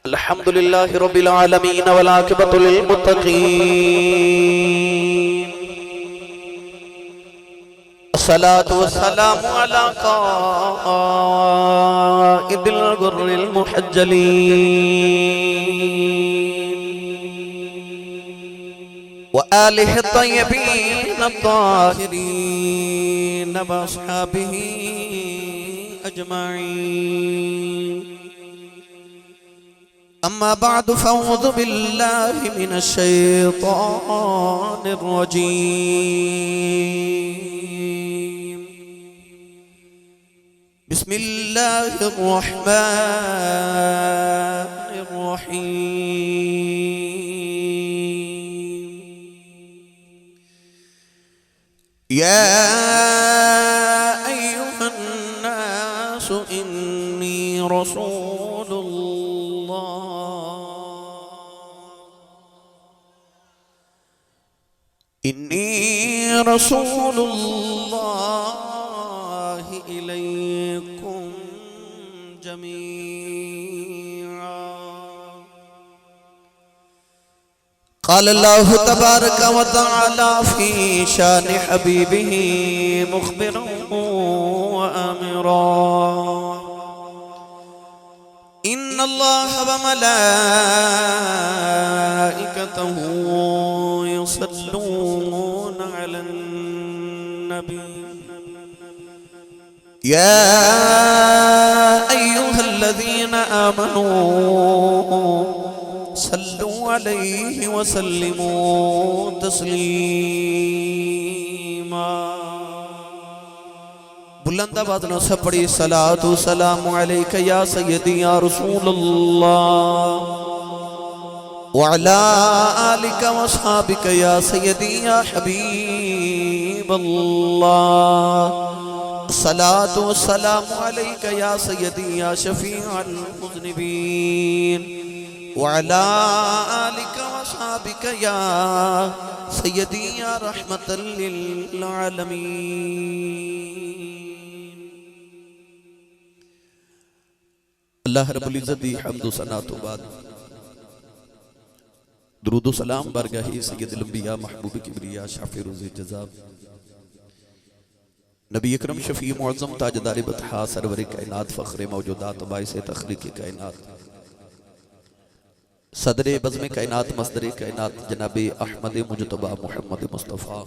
الحمد لله رب العالمين والعاقبة للمتقين الصلاة والسلام على قائد الغر المحجلين وآله الطيبين الطاهرين وأصحابه أجمعين. أما بعد فأعوذ بالله من الشيطان الرجيم. بسم الله الرحمن الرحيم. يا أيها الناس إني رسول الله إليكم جميعا. قال الله تبارك وتعالى في شان حبيبه مخبرا وآمرا: إن الله وملائكته يصلون على النبي يا أيها الذين آمنوا صلوا عليه وسلموا تسليما. بلند آواز سے پڑھی صلاۃ و سلام علیک یا سیدی یا رسول اللہ وعلی آلک و اصحابک یا سیدی یا حبیب اللہ. صلاۃ و سلام علیک یا سیدی یا شفیع المذنبین وعلی آلک و اصحابک یا سیدی یا رحمت للعالمین. اللہ رب العزت دی حمد و ثنا تو بعد درود و سلام برگاہی سید الانبیاء محبوب کبریا شافع روز جزا نبی اکرم شفیع معظم تاجدار بطحا سرور کائنات فخر موجودات باعث تخلیق کائنات صدر بزم کائنات مصدر کائنات جناب احمد مجتبہ محمد مصطفیٰ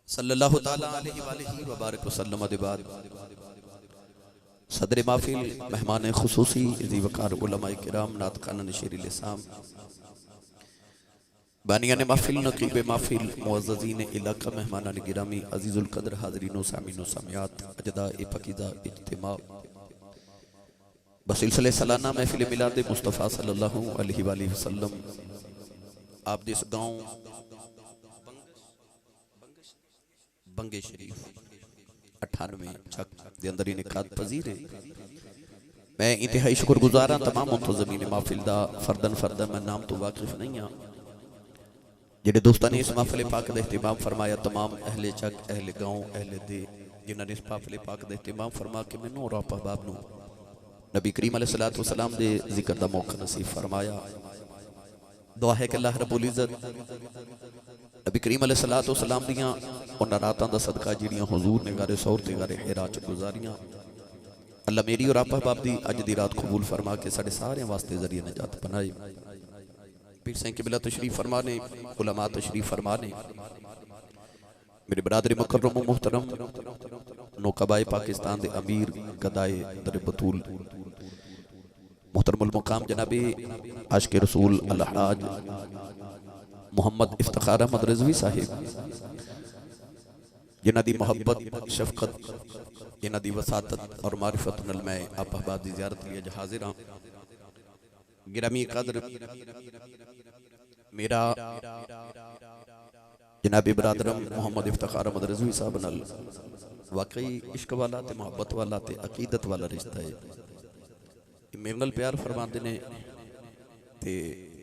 صلی اللہ تعالیٰ علیہ وآلہ وبارک وسلم دباد صدر محفل مہمان خصوصی ذی وقار علماء کرام ناطقان نشیر لسام بانیان محفل نقیب محفل معززین علاقہ مہمانان گرامی عزیز القدر حاضرین و سامین و سامیات اجداء پاکیزہ اجتماع بسلسلہ سالانہ محفل میلاد مصطفیٰ صلی اللہ علیہ وآلہ وسلم آپ دس گاؤں بنگے شریف 98 چھک دے اندر انعقاد پذیر ہے. میں انتہائی شکر گزاراں تمام منتظمین محفل دا فردن میں نام تو واقف نہیں ہاں جڑے دوستان نے اس محفل پاک دا اہتمام فرمایا. تمام اہل چک اہل گاؤں اہل دے جنہاں نے اس محفل پاک دا اہتمام فرما کے میں نور آپ احباب نو نبی کریم علیہ السلام دے ذکر دا موقع نصیب فرمایا. دعا ہے کہ اللہ رب العزت نبی کریم علیہ السلام دیاں انہاں راتاں دا صدقہ جڑیاں حضور نے غار سور تے غار حرا چ گزاریاں اللہ میری اور آپ احباب دی اج دی رات قبول فرما کے ساڈے سارے واسطے ذریعہ نجات بنائے. پیر سین قبلہ تشریف فرمانے علماء تشریف فرمانے میرے برادر مکرم و محترم نوکبائے پاکستان دے امیر قدائے در بطول محترم المقام جناب عاشق رسول الحاج محمد افتخار احمد رضوی صاحب جنہ دی محبت شفقت جنہ دی وساطت اور معرفت میں آپ احباب دی زیارت لیا حاضر ہاں. گرامی قدر میرا جناب برادرم محمد افتخار احمد رضوی صاحب نال واقعی عشق والا تے محبت والا تے عقیدت والا رشتہ ہے. میرے نال پیار فرماندے نے تے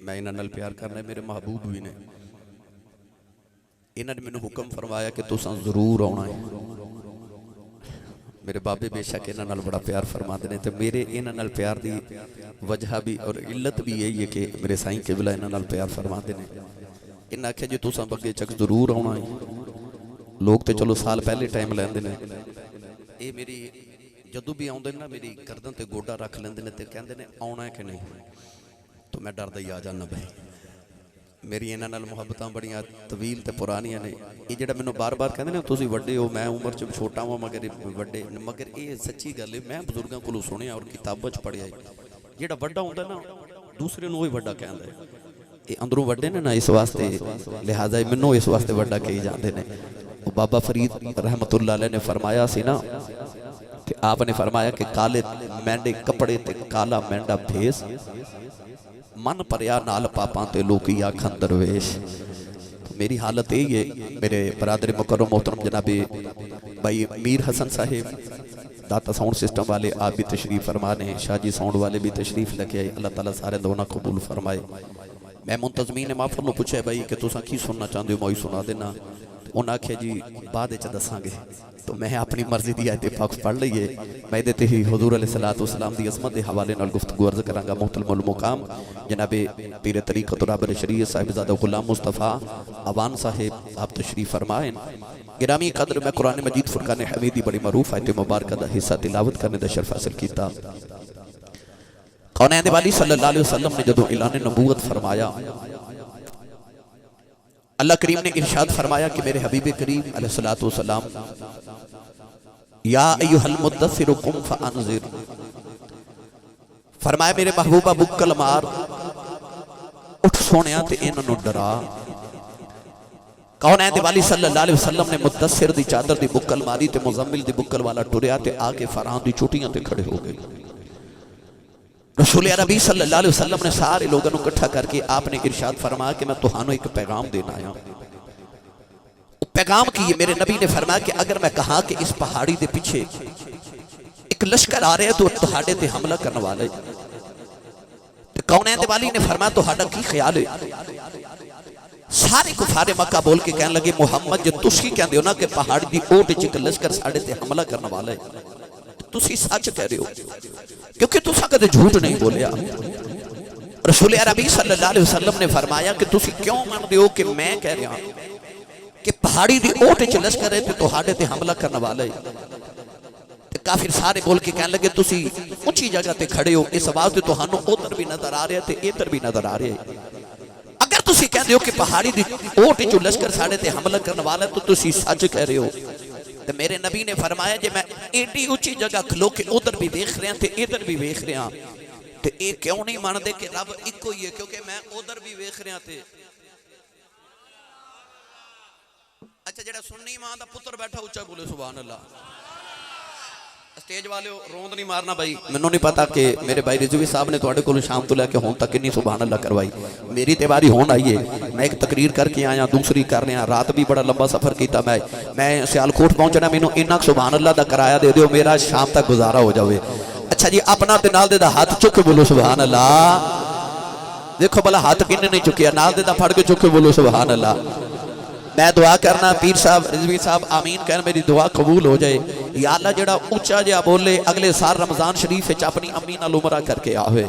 میں انہاں نال پیار کرنا ہے میرے محبوب بھی نے. انہاں نے میں نے حکم فرمایا کہ تساں ضرور آنا ہے. میرے بابے بے شک انہاں نال بڑا پیار فرماندے نے تے میرے انہاں نال پیار دی وجہ بھی اور علت بھی یہی ہے کہ میرے سائیں قبلہ انہاں نال پیار فرماندے نے. انہاں آکھیا جی تساں بگے چک ضرور آنا ہے. لوگ تے چلو سال پہلے ٹائم لیندے نے. اے میری جدوں بھی آوندے نا میری گردن تے گوڈا رکھ لیندے نے تے کہندے نے آنا ہے کہ نہیں. تو میں ڈردا ہی آ جانا بھائی. میری انہاں نال محبتاں بڑیاں طویل تے پرانیاں نے. یہ جڑا مینوں بار بار کہندے نے تسی وڈے ہو میں عمر چ چھوٹا ہوں مگر وڈے مگر یہ سچی گل ہے. میں بزرگاں کولوں سنیا اور کتاباں چ پڑھیا ہے جڑا وڈا ہوندا نا دوسرے نوں وہی وڈا کہندا ہے. یہ اندروں وڈے نے نا اس واسطے لہذا مینوں اس واسطے وڈا کہی جاندے نے. بابا فرید رحمت اللہ علیہ نے فرمایا سی نا کہ آپ نے فرمایا کہ کالے مینڈے کپڑے تے کالا مینڈا بھیس من پریا نال پاپاں تے لوکی آکھن درویش. میری حالت یہی ہے. میرے برادر مکرم محترم جناب بھائی میر حسن صاحب داتا ساؤنڈ سسٹم والے آپ بھی تشریف فرمانے. شاہ جی ساؤنڈ والے بھی تشریف لگے آئے. اللہ تعالیٰ سارے دونوں قبول فرمائے. میں منتظمین محفل نو پوچھا بھائی کہ تساں کی سننا چاہتے ہو میں سنا دینا. انہاں آکھیا جی بعد وچ دساں گے. تو میں اپنی مرضی دی آیت پاک پڑھ لئیے. میں دے تے ہی حضور علیہ الصلوۃ والسلام دی عظمت دے حوالے نال گفتگو عرض کراں گا. محترم المقام جناب پیر طریقت رابر شریعت صاحبزادہ غلام مصطفیٰ اوان صاحب آپ تشریف فرمائیں. گرامی قدر میں قرآن مجید فرقان حمیدی بڑی معروف آیت مبارکہ دا حصہ تلاوت کرنے دا شرف حاصل کیتا. کونین والی صلی اللہ علیہ وسلم نے جدو اعلان نبوت فرمایا اللہ کریم نے ارشاد فرمایا کہ میرے حبیب کریم علیہ السلام یا ایوہ المدثر قم فانذر. فرمایا میرے محبوبہ بکل مار اٹھ سونیا تے انہوں ڈرا. کونین والی صلی اللہ علیہ وسلم نے مدثر دی چادر دی بکل ماری تے مزمل دی بکل والا ٹریا تے آگے فرحان دی چوٹیاں تے کھڑے ہو گئے. رسول عربی صلی اللہ علیہ وسلم نے سارے لوگوں کو اکٹھا کر کے آپ نے ارشاد فرمایا کہ میں تہانوں ایک پیغام دینا آیا. پیغام کی میرے نبی نے فرمایا کہ اگر میں کہا کہ اس پہاڑی دے پیچھے ایک لشکر آ رہے تو تہاڑے تے حملہ کرنے والے. کونین والی نے فرمایا تہاڑا کی خیال ہے. سارے کفار مکہ بول کے کہنے لگے محمد جو تسی کہہ دیو نا کہ پہاڑی دی اوٹ چک لشکر ساڑے تے حملہ کرنے والے تسی سچ کہہ رہے ہو کیونکہ تسا کدے جھوٹ نہیں بولیا. رسول عربی صلی اللہ علیہ وسلم نے فرمایا کہ تسی کیوں مان دیو کہ میں کہہ رہا ہوں کہ پہاڑی دی اوٹ چ لشکر ہے تے تہاڑے تے حملہ کرنے والے. کافر سارے بول کے کہنے لگے تسی اونچی جگہ تے کھڑے ہو اس واسطے تہانوں ادھر بھی نظر آ رہے تے ادھر بھی نظر آ رہے. اگر تسی کہہ دیو کہ پہاڑی دی اوٹ چ لشکر ساڑے تے حملہ کرنے والا تو تسی سچ کہہ رہے ہو. تو میرے نبی نے فرمایا جے میں ایڈی اونچی جگہ کھلو کے ادھر بھی دیکھ رہے ہیں تے ادھر بھی دیکھ رہے ہیں تے اے کیوں نہیں مان دے کہ رب ایک ہی ہے کیونکہ میں ادھر بھی دیکھ رہے ہیں تے. اچھا جڑا سننی ماں دا پتر بیٹھا اونچا بولے سبحان اللہ. اسٹیج والے روند نہیں مارنا بھائی. منوں نہیں پتا کہ میرے بھائی رضوی صاحب نے تواڈے کول شام تو لے کے ہون تک کنی سبحان اللہ کروائی. میری تے باری ہون آئی ہے. میں ایک تقریر کر کے آیا دوسری کر رہا رات بھی بڑا لمبا سفر کیتا. میں سیالکوٹ پہنچنا مینوں انہاں سبحان اللہ دا کرایہ دے دیو میرا شام تک گزارا ہو جاوے. اچھا جی اپنا تے نال دے دا ہاتھ چک کے بولو سبحان اللہ. دیکھو بھلا ہاتھ کنے نہیں چکیا نال دے دا پھڑ کے چک کے بولو سبحان اللہ. میں دعا کرنا پیر صاحب رضوی صاحب آمین کہنا میری دعا قبول ہو جائے. یا اللہ جڑا اونچا جہا بولے اگلے سال رمضان شریف وچ اپنی امی نال عمرہ کر کے آوے.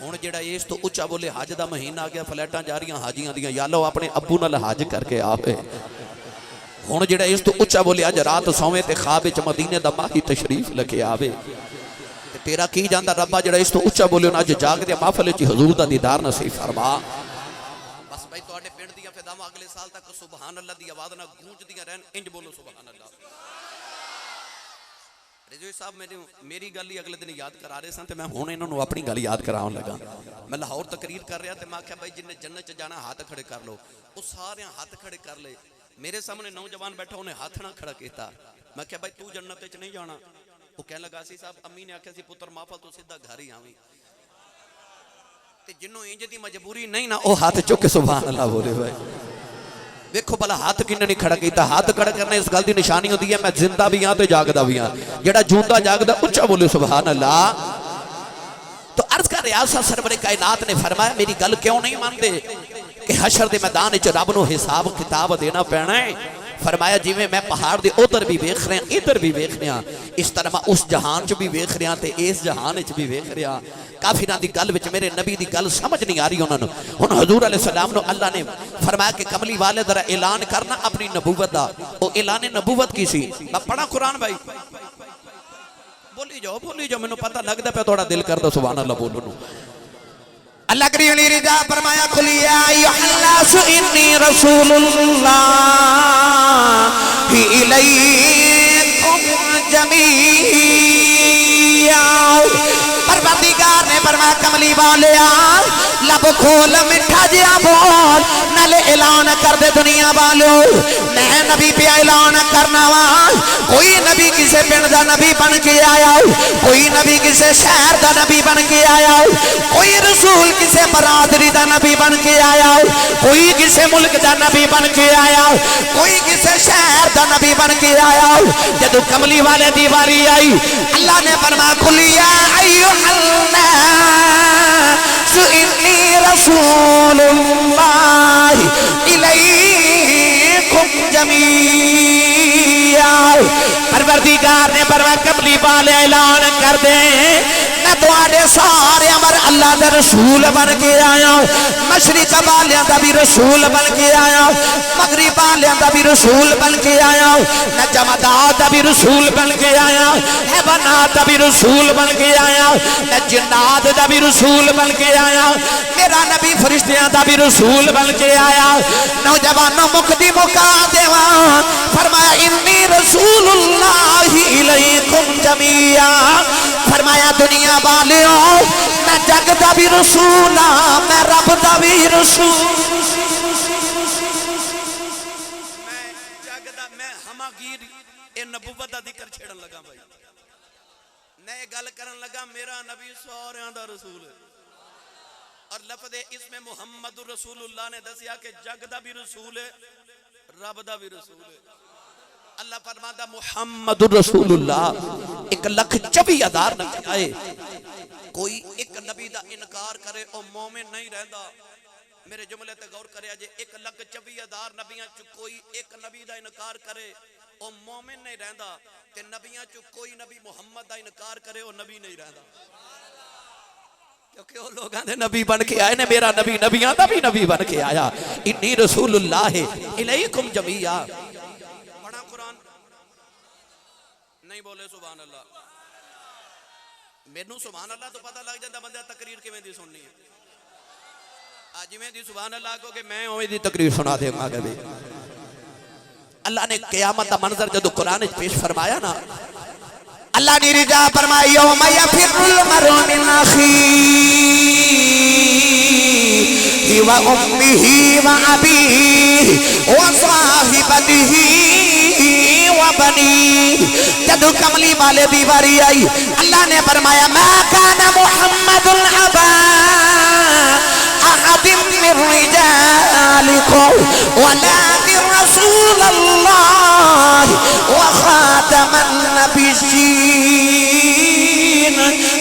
ہن جڑا اس تو اونچا بولے حج دا مہینہ آ گیا فلیٹاں جا رہیاں حاجیاں دیاں یا اللہ اپنے ابو نال حج کر کے آوے. ہن جڑا اس تو اونچا بولے اج رات سویں تے خواب وچ مدینے دا ماہی تشریف لے کے آوے. تیرا کی جاندا ربا جڑا اس تو اونچا بولے اج جاگ دے محفل وچ حضور دا دیدار نصیب فرما. بس بھائی تواڈے پنڈ دیاں فضاواں اگلے سال تک سبحان اللہ دی آواز نہ گونجدیاں رہن انج بولو سبحان اللہ. رضوی صاحب میری گل ہی اگلے دن یاد کرا رہے سن تے میں ہن انہاں نوں اپنی گل یاد کراون لگا. میں لاہور تقریر کر رہا تے میں آکھیا بھائی جن نے جنت چ جانا ہاتھ کھڑے کر لو. او سارے ہاتھ کھڑے کر لے. میرے سامنے نوجوان بیٹھا انہیں ہاتھ نہ کھڑا کیتا. میں کہا بھائی تو جنت وچ نہیں جانا. وہ کہنے لگا سی صاحب امی نے آکھیا سی پتر محفل تو سیدھا گھر ہی آویں تے جنوں انج دی مجبوری نہیں نا او ہاتھ چک کے سبحان اللہ بولے. بھائی دیکھو بھلا ہاتھ کنے نہیں کھڑا کیتا. ہاتھ کھڑا کرنے اس گل دی نشانی ہوندی ہے میں زندہ بھی ہاں تے جاگدا بھی ہاں. جڑا جوندا جاگدا اونچا بولے سبحان اللہ. تو عرض کر ریاست سرور کائنات نے فرمایا میری گل کیوں نہیں مانتے کہ حشر دے میدان وچ رب نو حساب کتاب دینا پینا ہے. فرمایا جی میں پہاڑ دے ادھر بھی ویکھ رہا ادھر بھی ویکھ رہا اس طرح میں اس جہان چ بھی ویکھ رہا تے اس جہان چ بھی ویکھ رہا کافراں دی گل وچ میرے نبی دی گل سمجھ نہیں آ رہی انہاں نوں ہن حضور علیہ السلام نو اللہ نے فرمایا کہ کملی والے ذرا اعلان کرنا اپنی نبوت دا او اعلان نبوت کی سی میں پڑھا قرآن بھائی بولی جاؤ میں نے پتہ لگدا پیا تھوڑا دل کردا سبحان اللہ بولو نو اللہ کریم نے رضا فرمایا قل یا ایھا الناس انی رسول اللہ الیکم جمیعا پروردگار نے فرمایا کملی والیا لب کھول مٹھا جیا بول نالے اعلان کر دے دنیا والو میں نبی پہ اعلان کرنا وا کوئی نبی کسے پنڈ دا نبی بن کے آیا کوئی نبی کسے شہر دا نبی بن کے آیا کوئی رسول کسے برادری دا نبی بن کے آیا کوئی کسے ملک دا نبی بن کے آیا کوئی کسے شہر دا نبی بن کے آیا جدو کملی والے دی باری آئی اللہ نے فرمایا قل یا ایھا الناس انی رسول اللہ الیکم جمیعا پروردگار نے فرمایا کملی والے اعلان کر دے میں تواڈے سارے امر اللہ دے رسول بن کے آیا مشرق والیاں دا بھی رسول بن کے آیا مغرب والیاں دا بھی رسول بن کے آیا میں جمادات دا بھی رسول بن کے آیا حیوانات دا بھی رسول بن کے آیا میں جنات دا بھی رسول بن کے آیا میرا نبی فرشتیاں دا بھی رسول بن کے آیا نوجوانوں مقدی مکا دیوان فرمایا انی رسول اللہ الیکم جمیعا فرمایا دنیا والیوں میں جگ دا بھی رسول ہاں میں رب دا بھی رسول میں جگ دا میں ہماگیر اے نبوت دا ذکر چھیڑن لگا بھائی نئے گل کرن لگا میرا نبی سوریاں دا رسول ہے اور لفظ اس میں محمد رسول اللہ نے دسیا کہ جگ دا بھی رسول ہے رب دا بھی رسول ہے اللہ فرماتا محمد رسول اللہ 1,24,000 نبی آئے کوئی ایک نبی دا انکار کرے او مومن نہیں رہندا میرے جملے تے غور کرے جے 1,24,000 نبیاں چ کوئی ایک نبی دا انکار کرے او مومن نہیں رہندا تے نبیاں چ کوئی نبی محمد دا انکار کرے او نبی نہیں رہندا کیونکہ وہ لوگ آنے نبی بن کے آئے نے میرا نبی نبیاں دا بھی نبی بن کے آیا انی رسول اللہ الیکم جمیعا پڑھا قرآن نہیں بولے سبحان اللہ میں نو سبحان اللہ تو پتہ لگ جاتا بندہ تقریر کے میں دی سننی ہے آج میں دی سبحان اللہ کو کہ میں ہوئی دی تقریر سنا دے ماں گئے اللہ نے قیامت دا منظر جدو قرآن پیش فرمایا نا اللہ نے رجا فرمایا یوم یفر المرء من اخیہ و امہ و ابیہ و صاحبتہ و بنیہ جدو کملی والے دی باری آئی اللہ نے فرمایا ما کان محمد ابا احد من رجالکم ولکن رسول اللہ وخاتم النبیین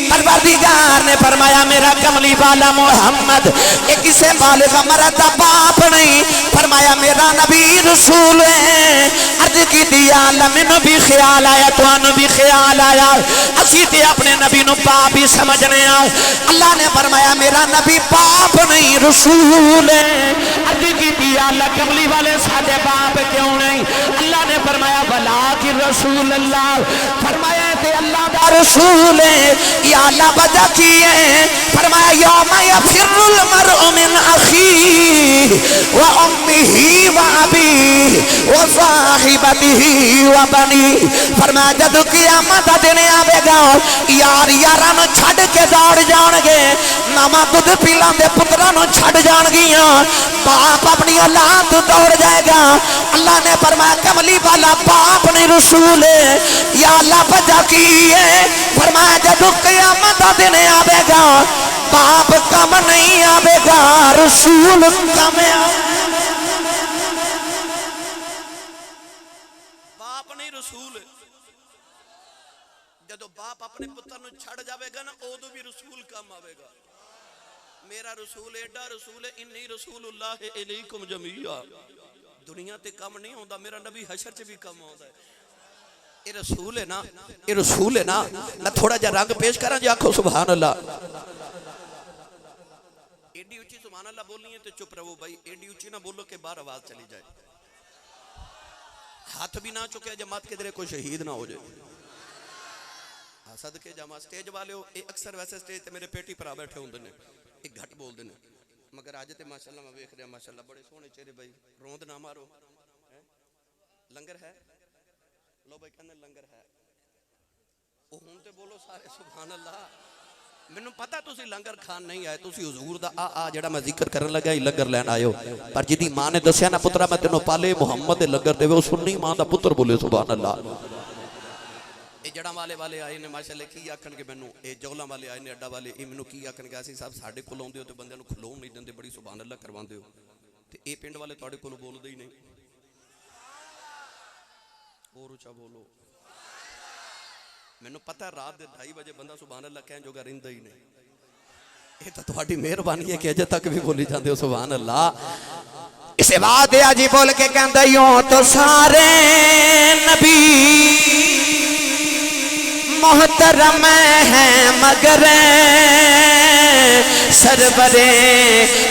پروردگار نے فرمایا میرا کملی والا محمد ایک کسے بالغ مرد باپ نہیں فرمایا میرا نبی رسول ہے عرض کی دیا لمن بھی خیال آیا تو ان بھی خیال آیا اسی تے اپنے نبی نو باپ ہی سمجھنے آؤ اللہ نے فرمایا میرا نبی باپ نہیں رسول ہے عرض کی دیا اللہ کملی والے سادے باپ کیوں نہیں اللہ نے فرمایا بلا کی رسول اللہ فرمایا تے اللہ دا رسول ہے یا اللہ وجہ کی ہے فرمایا یوم یفر المرء من اخیہ و امہ و ابیہ و صاحبتہ و بنیہ فرمایا جدو قیامت دن آوے گا یار یاراں نو چھڈ کے دوڑ جان گے نواں دودھ پیلاں دے پتراں نو چھڈ جان گیاں باپ اپنی اولاد دوڑ جائے گا اللہ نے فرمایا کملی والا باپ نہیں رسول ہے یا اللہ وجہ کی ہے فرمایا جدو قیامت دن آوے گا باپ کم نہیں آوے گا رسول کم باپ نہیں رسول جدو باپ اپنے پتر نو چھڑ جاوے گا نا اودو بھی رسول کم آوے گا میرا رسول ایڈا رسول ہے انی رسول اللہ الیکم جمیعا دنیا تے کم نہیں ہوندا، میرا نبی حشر چ بھی کم ہوندا ہے. یہ رسول ہے نا، یہ رسول ہے نا. میں تھوڑا جا رنگ پیش کراں جی، آکھو سبحان اللہ. ایڈی اچھی سبحان اللہ بولنی ہے تو چپ رہو بھائی، ایڈی اچھی نہ بولو کہ باہر آواز چلی جائے. ہاتھ بھی نہ چکے جماعت کے درے کوئی شہید نہ ہو جائے. صدقے جاما سٹیج والے ہو، اکثر ویسے سٹیج تے میرے پیٹی پر آ بیٹھے ہوندے نے، ایک گھٹ بول دے نے، مگر آج تے ماشاءاللہ میں ویکھ رہا ماشاءاللہ بڑے سونے چہرے بھائی. روند نہ مارو. لنگر ہے؟ لو بھائی کہنے لنگر ہے. او ہون تے بولو سارے سبحان اللہ. مینوں پتہ تسی لنگر کھان نہیں آئے، تسی حضور دا آ جڑا میں ذکر کرن لگا ہی لنگر لین آئے ہو. پر جدی ماں نے دسیا نا پترا میں تینوں پالے محمد دے لنگر دے وے، او سنی ماں دا پتر بولے سبحان اللہ. اے جڑا والے آئے نے ماشاءاللہ کی آکھن کے مینوں، اے جولا والے آئے نے اڈا والے، اے مینوں کی آکھن کے اسی صاحب ساڈے کول اوندے ہو تے بندے نوں کھلون نہیں دیندے، بڑی سبحان اللہ کرواندے ہو. تے اے پنڈ والے تواڈے کول بولدے ہی نہیں. اور اونچا بولو. مینوں پتہ رات دے 2:30 بجے بندہ سبحان اللہ کہن جوگا رہندا ہی نہیں. یہ تو تہاڈی مہربانی ہے کہ اجے تک بھی بولی جاندے ہو سبحان اللہ. اسے بعد آجی بول کے کہندا یوں تو سارے نبی محترم ہیں مگر سرور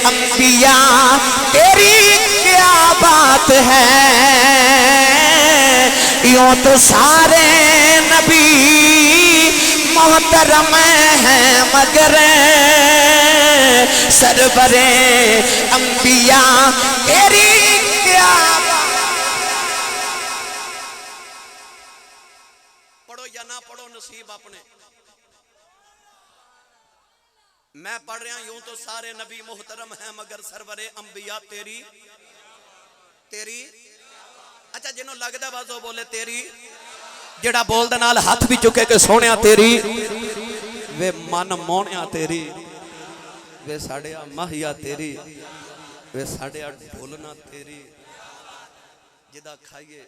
انبیاء تیری کیا بات ہے. یوں تو سارے نبی محترم ہیں مگر سرور انبیاء تیری کیا بات. پڑھو یا نہ پڑھو نصیب اپنے. میں پڑھ رہا ہوں یوں تو سارے نبی محترم ہیں مگر سرور انبیاء تیری. اچھا جنہوں لگدا بازو بولے تیری، جڑا بول دے نال ہاتھ بھی چکے کہ سونیا تیری، وے من مونیا تیری، وے ساڑیا ماہیا تیری، وے ساڑیا ڈھولنا تیری. جدا کھائیے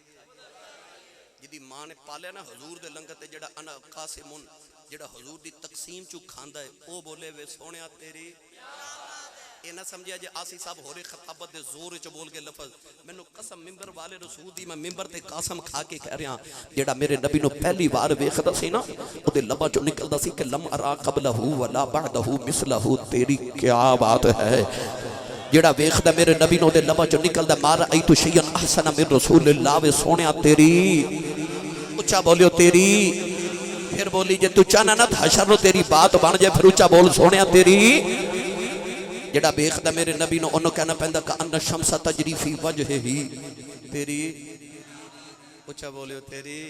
جدی ماں نے پالیا نا حضور دے لنگر تے جڑا انا قاسمون، جڑا حضور دی تقسیم چو کھاندا ہے، او بولے وے سونیا تیری. یہ نہ سمجھیا جے آسی صاحب ہو رہے خطابت دے زور چ بول کے لفظ. مینوں قسم ممبر والے رسول دی میں ممبر تے قاسم کھا کے کہہ رہا جیڑا میرے نبی نو پہلی بار ویکھدا سی نا، او دے لباں چوں نکلدا سی کہ لم ارا قبلہ ولا بعدہ مثلہ تیری کیا بات ہے. جیڑا ویکھدا میرے نبی نو دے لباں چوں نکلدا ما رأیت شیئا احسن من رسول اللہ وے سونیا تیری. اچھا بولیو تیری. پھر بولی جے تو چاہنا نہ حشر نو تیری بات بن جائے، پھر اچھا بول سونیا تیری. جڑا بیخدا میرے نبی نو انہوں کہنا پہندہ کہ ان شمس تجری فی وجہ ہی تیری. اچھا بولیو تیری.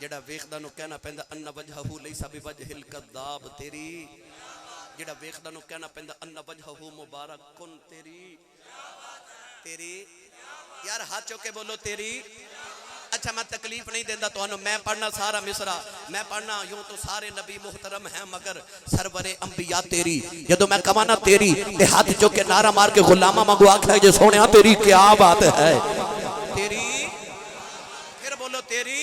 جڑا بیخدا نو کہنا پہندہ ان وجہہو لیسا بی وجہ الکذاب تیری. جڑا بیخدا نو کہنا پہندہ ان وجہہو مبارکن تیری. یار ہاتھ چوکے بولو تیری. اچھا میں تکلیف نہیں دیندہ تو میں پڑھنا سارا مصرع، میں پڑھنا یوں تو سارے نبی محترم ہیں مگر سرور انبیاء تیری. جدو میں کمانا تیری تے ہاتھ جو کہ نعرہ مار کے غلامہ مانگو آکھا ہے جو سونے تیری کیا بات ہے. تیری. پھر بولو تیری.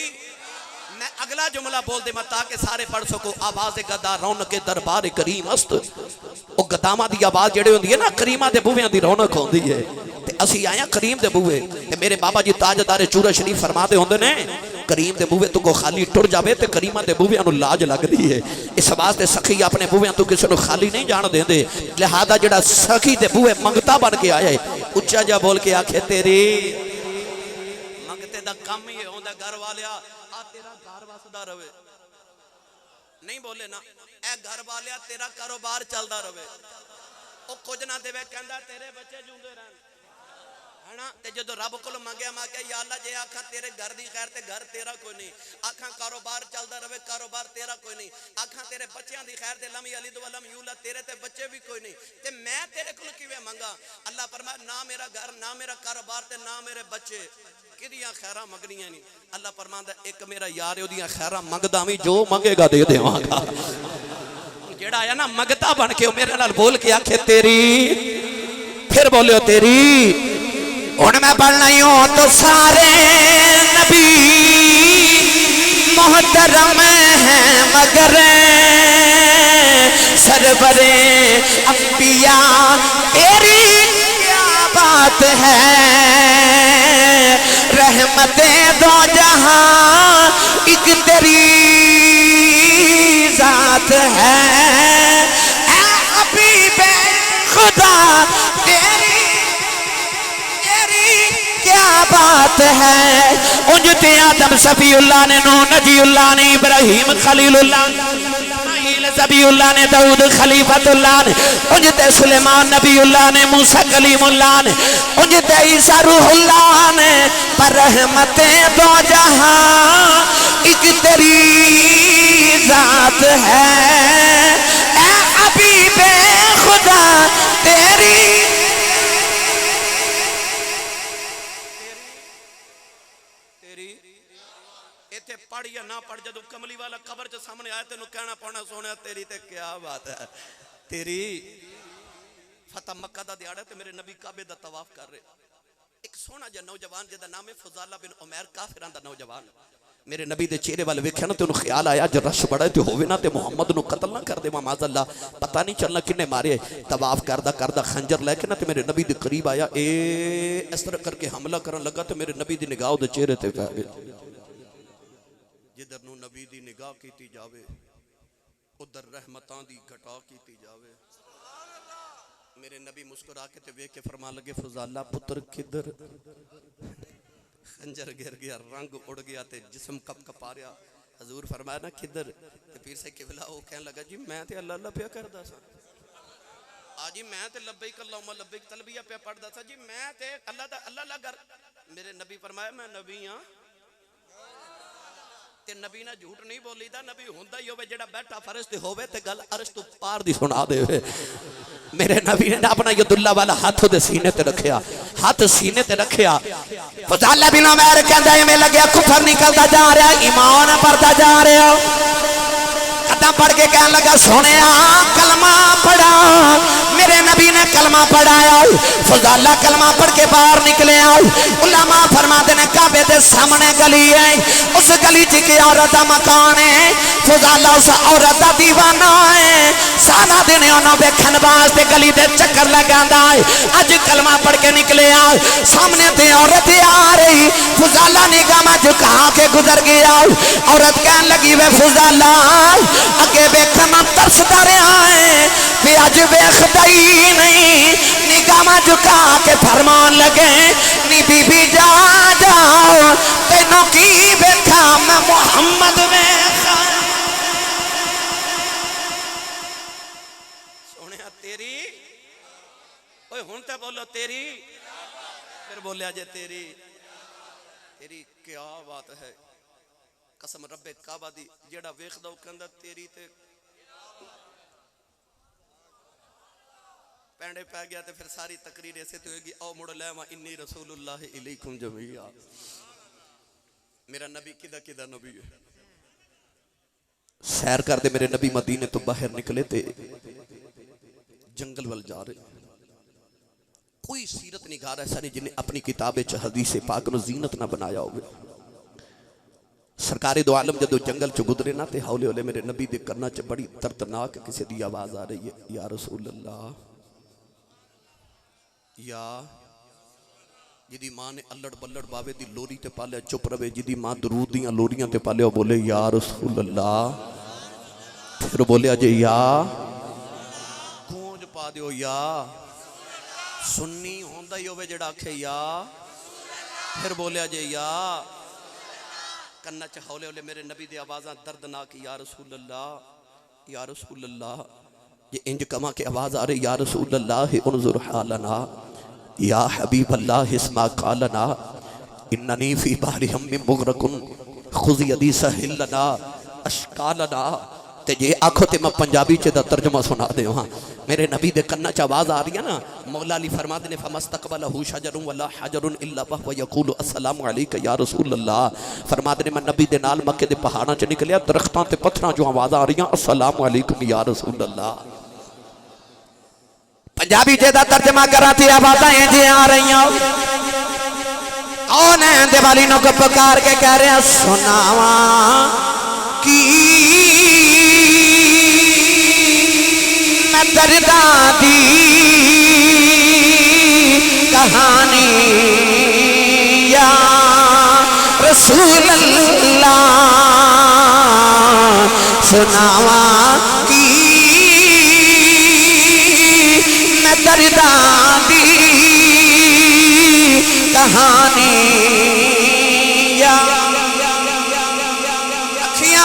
میں اگلا جملہ بول دے میں تاکہ سارے پڑھ سکو. آواز گدا رونق دربار کریم است. او گدامہ دی آواز جڑے ہوندی ہے نا کریمہ دے بویاں دی رونق ہوندی ہے. اسی آیا کریم دے بوئے تے میرے بابا جی تاجدار چورہ شریف فرما دے ہوندے نے کریم دے بوئے تو کو خالی ٹر جاوے تے کریمہ دے بوئے انہوں لاج لگ دی ہے. اس واسطے سخی اپنے بوئے تو کسی نے خالی نہیں جان دے دے. لہذا جڑا سخی دے بوئے منگتا بن کے آئے اچھا جا بول کے آکھے تیری. منگتے دا کم ہی ہوندہ گھر والیا آ تیرا گھر واسدہ روے. نہیں بولے نا اے گھر والیا تیرا کاروبار چل دا روے. او کچھ نہ دے کہندا تیرے بچے جوندے رہن. تے جدو رب کو مانگیا مانگیا یا اللہ جے آکھاں تیرے گھر دی خیر تے گھر تیرا کوئی نہیں. آکھاں کاروبار چلدا رہے کاروبار تیرا کوئی نہیں. آکھاں تیرے بچیاں دی خیر تے لم یلد ولم یولد تیرے تے بچے بھی کوئی نہیں. تے میں تیرے کول کیویں منگا؟ اللہ فرمایا نہ میرا گھر نہ میرا کاروبار تے نہ میرے بچے کدیاں خیراں منگنیاں نہیں. اللہ فرماندا ایک میرا یار اودیاں خیراں منگدا وی جو منگے گا دے دیواں گا. جیڑا آیا نا منگتا بن کے میرے نال بول کے آکھے تیری. پھر بولیو تیری. ان میں پڑھنا ہوں تو سارے نبی محترم ہیں مگر سرور انبیاء تیری کیا بات ہے رحمت دو جہاں ایک تیری ذات ہے اے حبیب خدا تیری کیا بات ہے انجتے آدم صفی اللہ نے نوح نجی اللہ نے ابراہیم خلیل اللہ نبی اللہ نے داؤد خلیفت اللہ نے انجتے سلیمان نبی اللہ نے موسیٰ کلیم اللہ نے انجتے عیسیٰ روح اللہ نے پر رحمتیں دو جہاں ایک تیری ذات ہے اے حبیب خدا تیری ایتھے پڑھ یا نہ پڑھ جدو کملی والا قبر جو سامنے آئے تینوں کہنا پڑھنا سونے تیری تے کیا بات ہے تیری فتح مکہ دا دیاڑا تے میرے نبی کعبے دا طواف کر رہے ایک سونا جا نوجوان جدا نام ہے فضالہ بن عمیر کافران دا نوجوان میرے نبی دے چہرے والے ویکھیا نا تے انہوں خیال آیا جو رش بڑا تے ہوئے نا تے محمد نو قتل نہ کر دے معاذ اللہ پتہ نہیں چلنا کنے مارے طواف کردہ خنجر لے کے نا تے میرے نبی دے قریب آیا اس طرح کر کے حملہ کرن لگا تے میرے نبی دی نگاہ دے چہرے تے پہ گئے جدر نو نبی دی نگاہ کیتی جاوے ادھر رحمتان دی گھٹا کیتی جاوے میرے نبی مسکرا کے تے ویکھ کے فرمان لگے فضالہ پتر کدھر خنجر گر گیا رنگ اڑ گیا تے جسم کپ کپا رہا حضور فرمایا نا کدھر تے پیر سے قبلہ وہ کہنے لگا جی میں تے اللہ اللہ پیا کردہ سا آجی میں تے لبیک اللہم لبیک تلبیہ پیا پڑھدا سا جی میں تے اللہ اللہ گر میرے نبی فرمایا میں نبی ہاں تے نبی نہ جھوٹ نہیں بولی دا نبی ہوندہ ہی ہوئے جڑا بیٹھا فرشتے ہوئے تے گل عرش تو پار دی سنا دے ہوئے میرے نبی نے اپنا ید اللہ والا ہاتھ دے سینے تے رکھیا ہاتھ سینے تے رکھیا فضالہ بن عمیر کہندہ ہے میں لگیا کفر نکلتا جا رہا ایمان پڑھتا جا رہا قدم پڑھ کے کہنے لگا سونے کلمہ پڑھا میرے نبی نے کلمہ پڑھایا فضالہ کلمہ پڑھ کے باہر نکلے علماء فرماتے ہیں کعبے دے سامنے گلی ہے اس گلی جی کی عورت مکان ہے فضالہ اس عورت دیوانہ ہے سارا دن انہوں بیکھن واسطے گلی دے چکر لگاندا ہے اج کلمہ پڑھ کے نکلے سامنے تے عورت آ رہی فضالہ نگاہ میں جھکا کے گزر گیا عورت کہنے لگی وے فضالہ اگے بیکھنا ترس دارے آئے بھی اج بیکھتا ہی نہیں نگاہ میں جھکا کے فرمان لگے نی بی بی جا جاؤ تینوں کی بیکھا میں محمد بیکھا سونے تیری اوہ ہونتے بولو تیری پھر بولے آجے تیری کیا بات ہے قسم رب کعبہ دی جیڑا ویخ دو کندہ تیری تے پینڈے پہ گیا تے پھر ساری تقریر ایسے تو ہوگی او مڑ لے انی رسول اللہ علیکم جمعیہ میرا نبی کدہ نبی ہے سیر کر دے میرے نبی مدینے تو باہر نکلے تے جنگل وال جا رہے کوئی سیرت نگار ایسا نہیں جنہیں اپنی کتابیں حدیث پاک نو زینت نہ بنایا ہوئے سرکار دو عالم جدو جنگل چو گدرے نہ تے ہولے ہولے میرے نبی دے کرنا چا بڑی دردناک کسی دی آواز آ رہی ہے یا رسول اللہ یا جدی ماں نے اللڑ بلڑ باوے دی لوری تے پالے چپ روے جدی ماں درود دیاں لوریاں تے پالے بولے یا رسول اللہ پھر بولے آجے یا گونج پا دیو یا سنی ہوندہ ہی ہوئے جڑا کھے یا پھر بولے آجے یا کنہ چاہولے ہولے میرے نبی دے آوازاں دردناک یا رسول اللہ یہ انج کما کے آواز آ رہے یا رسول اللہ انظر حالنا یا حبیب اللہ اسما قالنا اننی فی بحر ہم مغرقن خذ یدی سہل لنا اشکالنا تے جے آنکھو تے میں پنجابی چے دا ترجمہ سنا دے ہاں میرے نبی دے کنہ چا آواز آ رہی ہے نا مولا علی فرما دے نے فمستقبلہو شجر ولا حجر الا وهو یقول السلام علیک یا رسول اللہ فرما دے نے میں نبی دے نال مکے دے پہاڑاں چ نکلیا درختاں تے پتھراں جو آواز آ رہی ہیں السلام علیکم یا رسول اللہ پنجابی چے دا ترجمہ کراتی آوازاں جے آ رہی ہیں کون ہے دیوالی نو کو پکار کے کہہ رہے ہیں سناواں کی درداں دی کہانی رسول اللہ سناواں کی میں درداں دی کہانی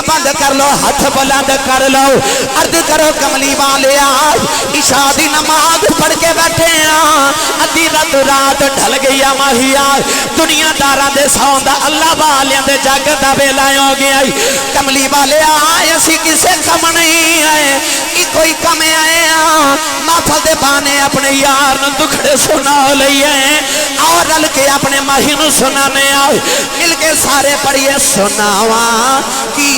بند کر لو ہاتھ بلند کر لو عرض کرو کملی والے عشاء دی نماز پڑھ کے بیٹھے ہاں ادھی رات ڈھل گئی ماہیا دنیا داراں دے سون دا اللہ والیاں دے جگ دا ویلا ہو گیا کملی والے اسی کسے کم نہیں آئے کوئی کم آئے محفل دے بانے اپنے یار نو دکھڑے سنا لئیے اور رل کے اپنے ماہی نو سنانے آئے مل کے سارے پڑھیے سناواں کی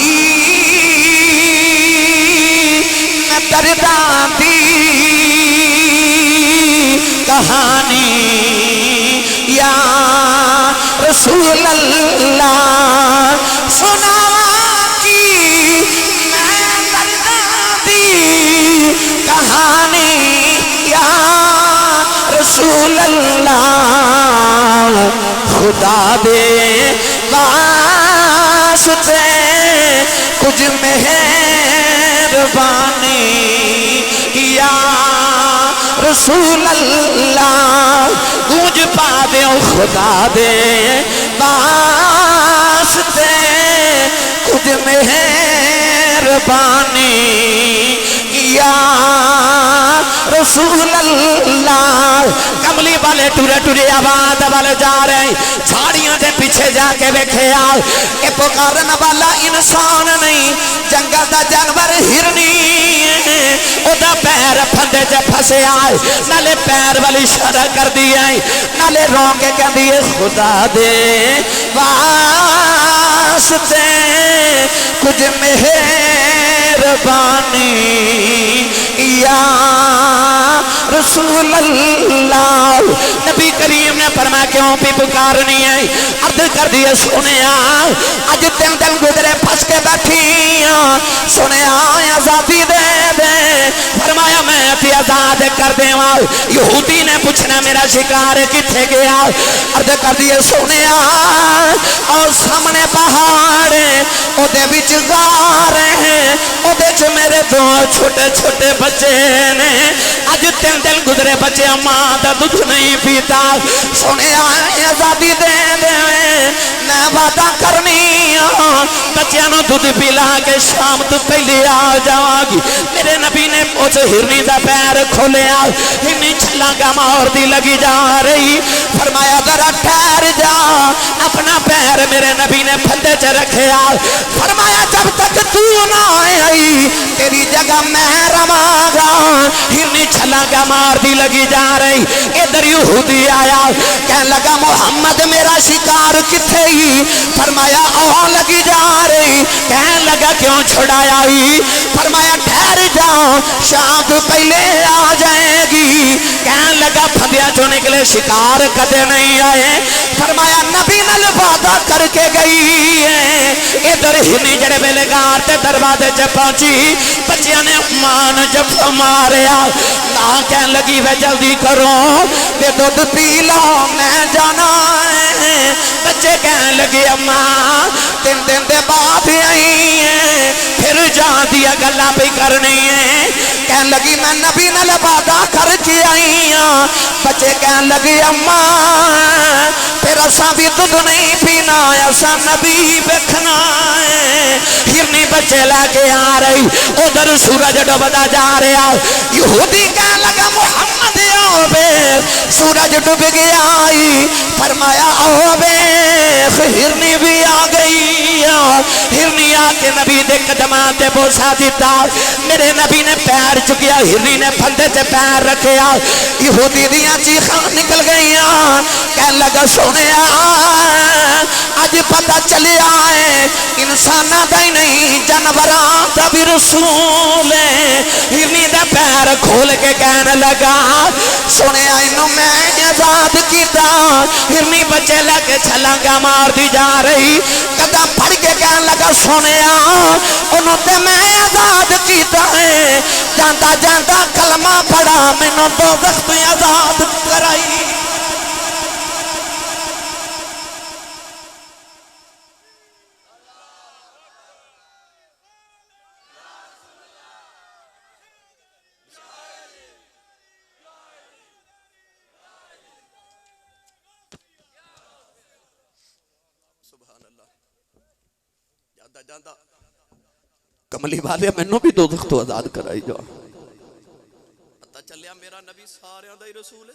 میں درداں دی کہانی یا رسول اللہ سناواں کی میں درداں دی کہانی یا رسول اللہ خدا دے واسطے کچھ مہربانی یا رسول اللہ گونج پا دے خدا دے واسطے کچھ مہربانی یا رسول اللہ کملی والے ٹورے ٹورے آباد والے جا رہے ہیں جھاڑیاں دے پیچھے جا کے ویکھے آؤ کہ پکارن والا انسان نہیں جنگل دا جانور ہرنی او دا پیر پھندے چ پھسے آئے نالے پیر والی اشارہ کر دی آئی نالے رو کے کہہ دیے خدا دے واسطے کچھ مہربانی یا رسول اللہ نبی کریم نے فرمایا کیوں بھی پکارنی ہے عرض کر دیا سنیا اج تین دن گزرے پھنس کے بیٹھی سنیا آزادی دے دے فرمایا میں تی آزاد کر دے یہودی نے پوچھنا میرا شکار کتھے گیا عرض کر دیا سنیا اور سامنے پہاڑ او دے وچ غار ہیں او دے چ میرے دو چھوٹے چھوٹے بچے نے اج تین دن گزرے بچے ماں دا دودھ نہیں پیتا سونے آئے آزادی دے دے میں وعدہ کرنی بچیاں نو دودھ پلا کے شام تو پہلے آ جاواں گی میرے نبی نے اس ہرنی دا پیر کھولیا ہرنی چھلانگا مار دی لگی جا رہی فرمایا ذرا ٹھہر جا اپنا پیر میرے نبی نے پھندے چ رکھیا فرمایا جب تک تو نہ آئی تیری جگہ میں رواں گا ہرنی چھلانگا مار دی لگی جا رہی ادھر یہودی آیا کہنے لگا محمد میرا شکار کتھے ہی فرمایا آہ لگی جا رہی کہنے لگا کیوں چھڑایا ہی فرمایا ٹھہر جاؤ شام تو پہلے آ جائے گی کہنے لگا پھندیا جو نکلے شکار کدے نہیں آئے فرمایا نبی نل وعدہ کر کے گئی ہے ادھر ہنی جڑے بیلے گار تے دروازے چ پہنچی بچیاں نے مان جب ماریا نہ کہنے لگی وے جلدی کرو کہ دودھ پی لو میں جانا ہے بچے کہنے لگی اماں تین دن دے بعد آئی ہیں پھر جان دیا گلا بھی کرنی ہے کہنے لگی میں نبی نال وعدہ کر کے آئی ہوں بچے کہنے لگی اماں پھر اساں بھی دودھ نہیں پینا ایسا نبی بیکھنا ہے ہرنی بچے لے کے آ رہی ادھر سورج ڈوبدا جا رہا یہودی کہنے لگا محمد آؤ بے سورج ڈوب گیا فرمایا آؤ بے ہرنی بھی آ گئی ہرنی آ کے نبی دے قدمان تے بوسا دیتا میرے نبی نے پیر چکیا ہرنی نے پھندے تے پیر رکھیا یہودی دیاں چیخاں نکل گئیاں کہنے لگا سنیا اج پتہ چلیا ہے انساناں دا ہی نہیں جانوراں دا بھی رسول ہے ہرنی دا پیر کھول کے کہنے لگا سنیا انہوں میں آزاد کیتا ہرنی بچے لگے چھلانگا مار دی جا رہی قدم پھڑ کے کہنے لگا سنیا انہوں تے میں آزاد کیتا ہے جانتا جانتا کلمہ پڑھا منوں دوزخ میں آزاد کرائی جاندہ جاندہ کملی والے مینوں بھی دوزخ تو آزاد کرائی جا. پتہ چلیا میرا نبی سارے دا ہی رسول ہے.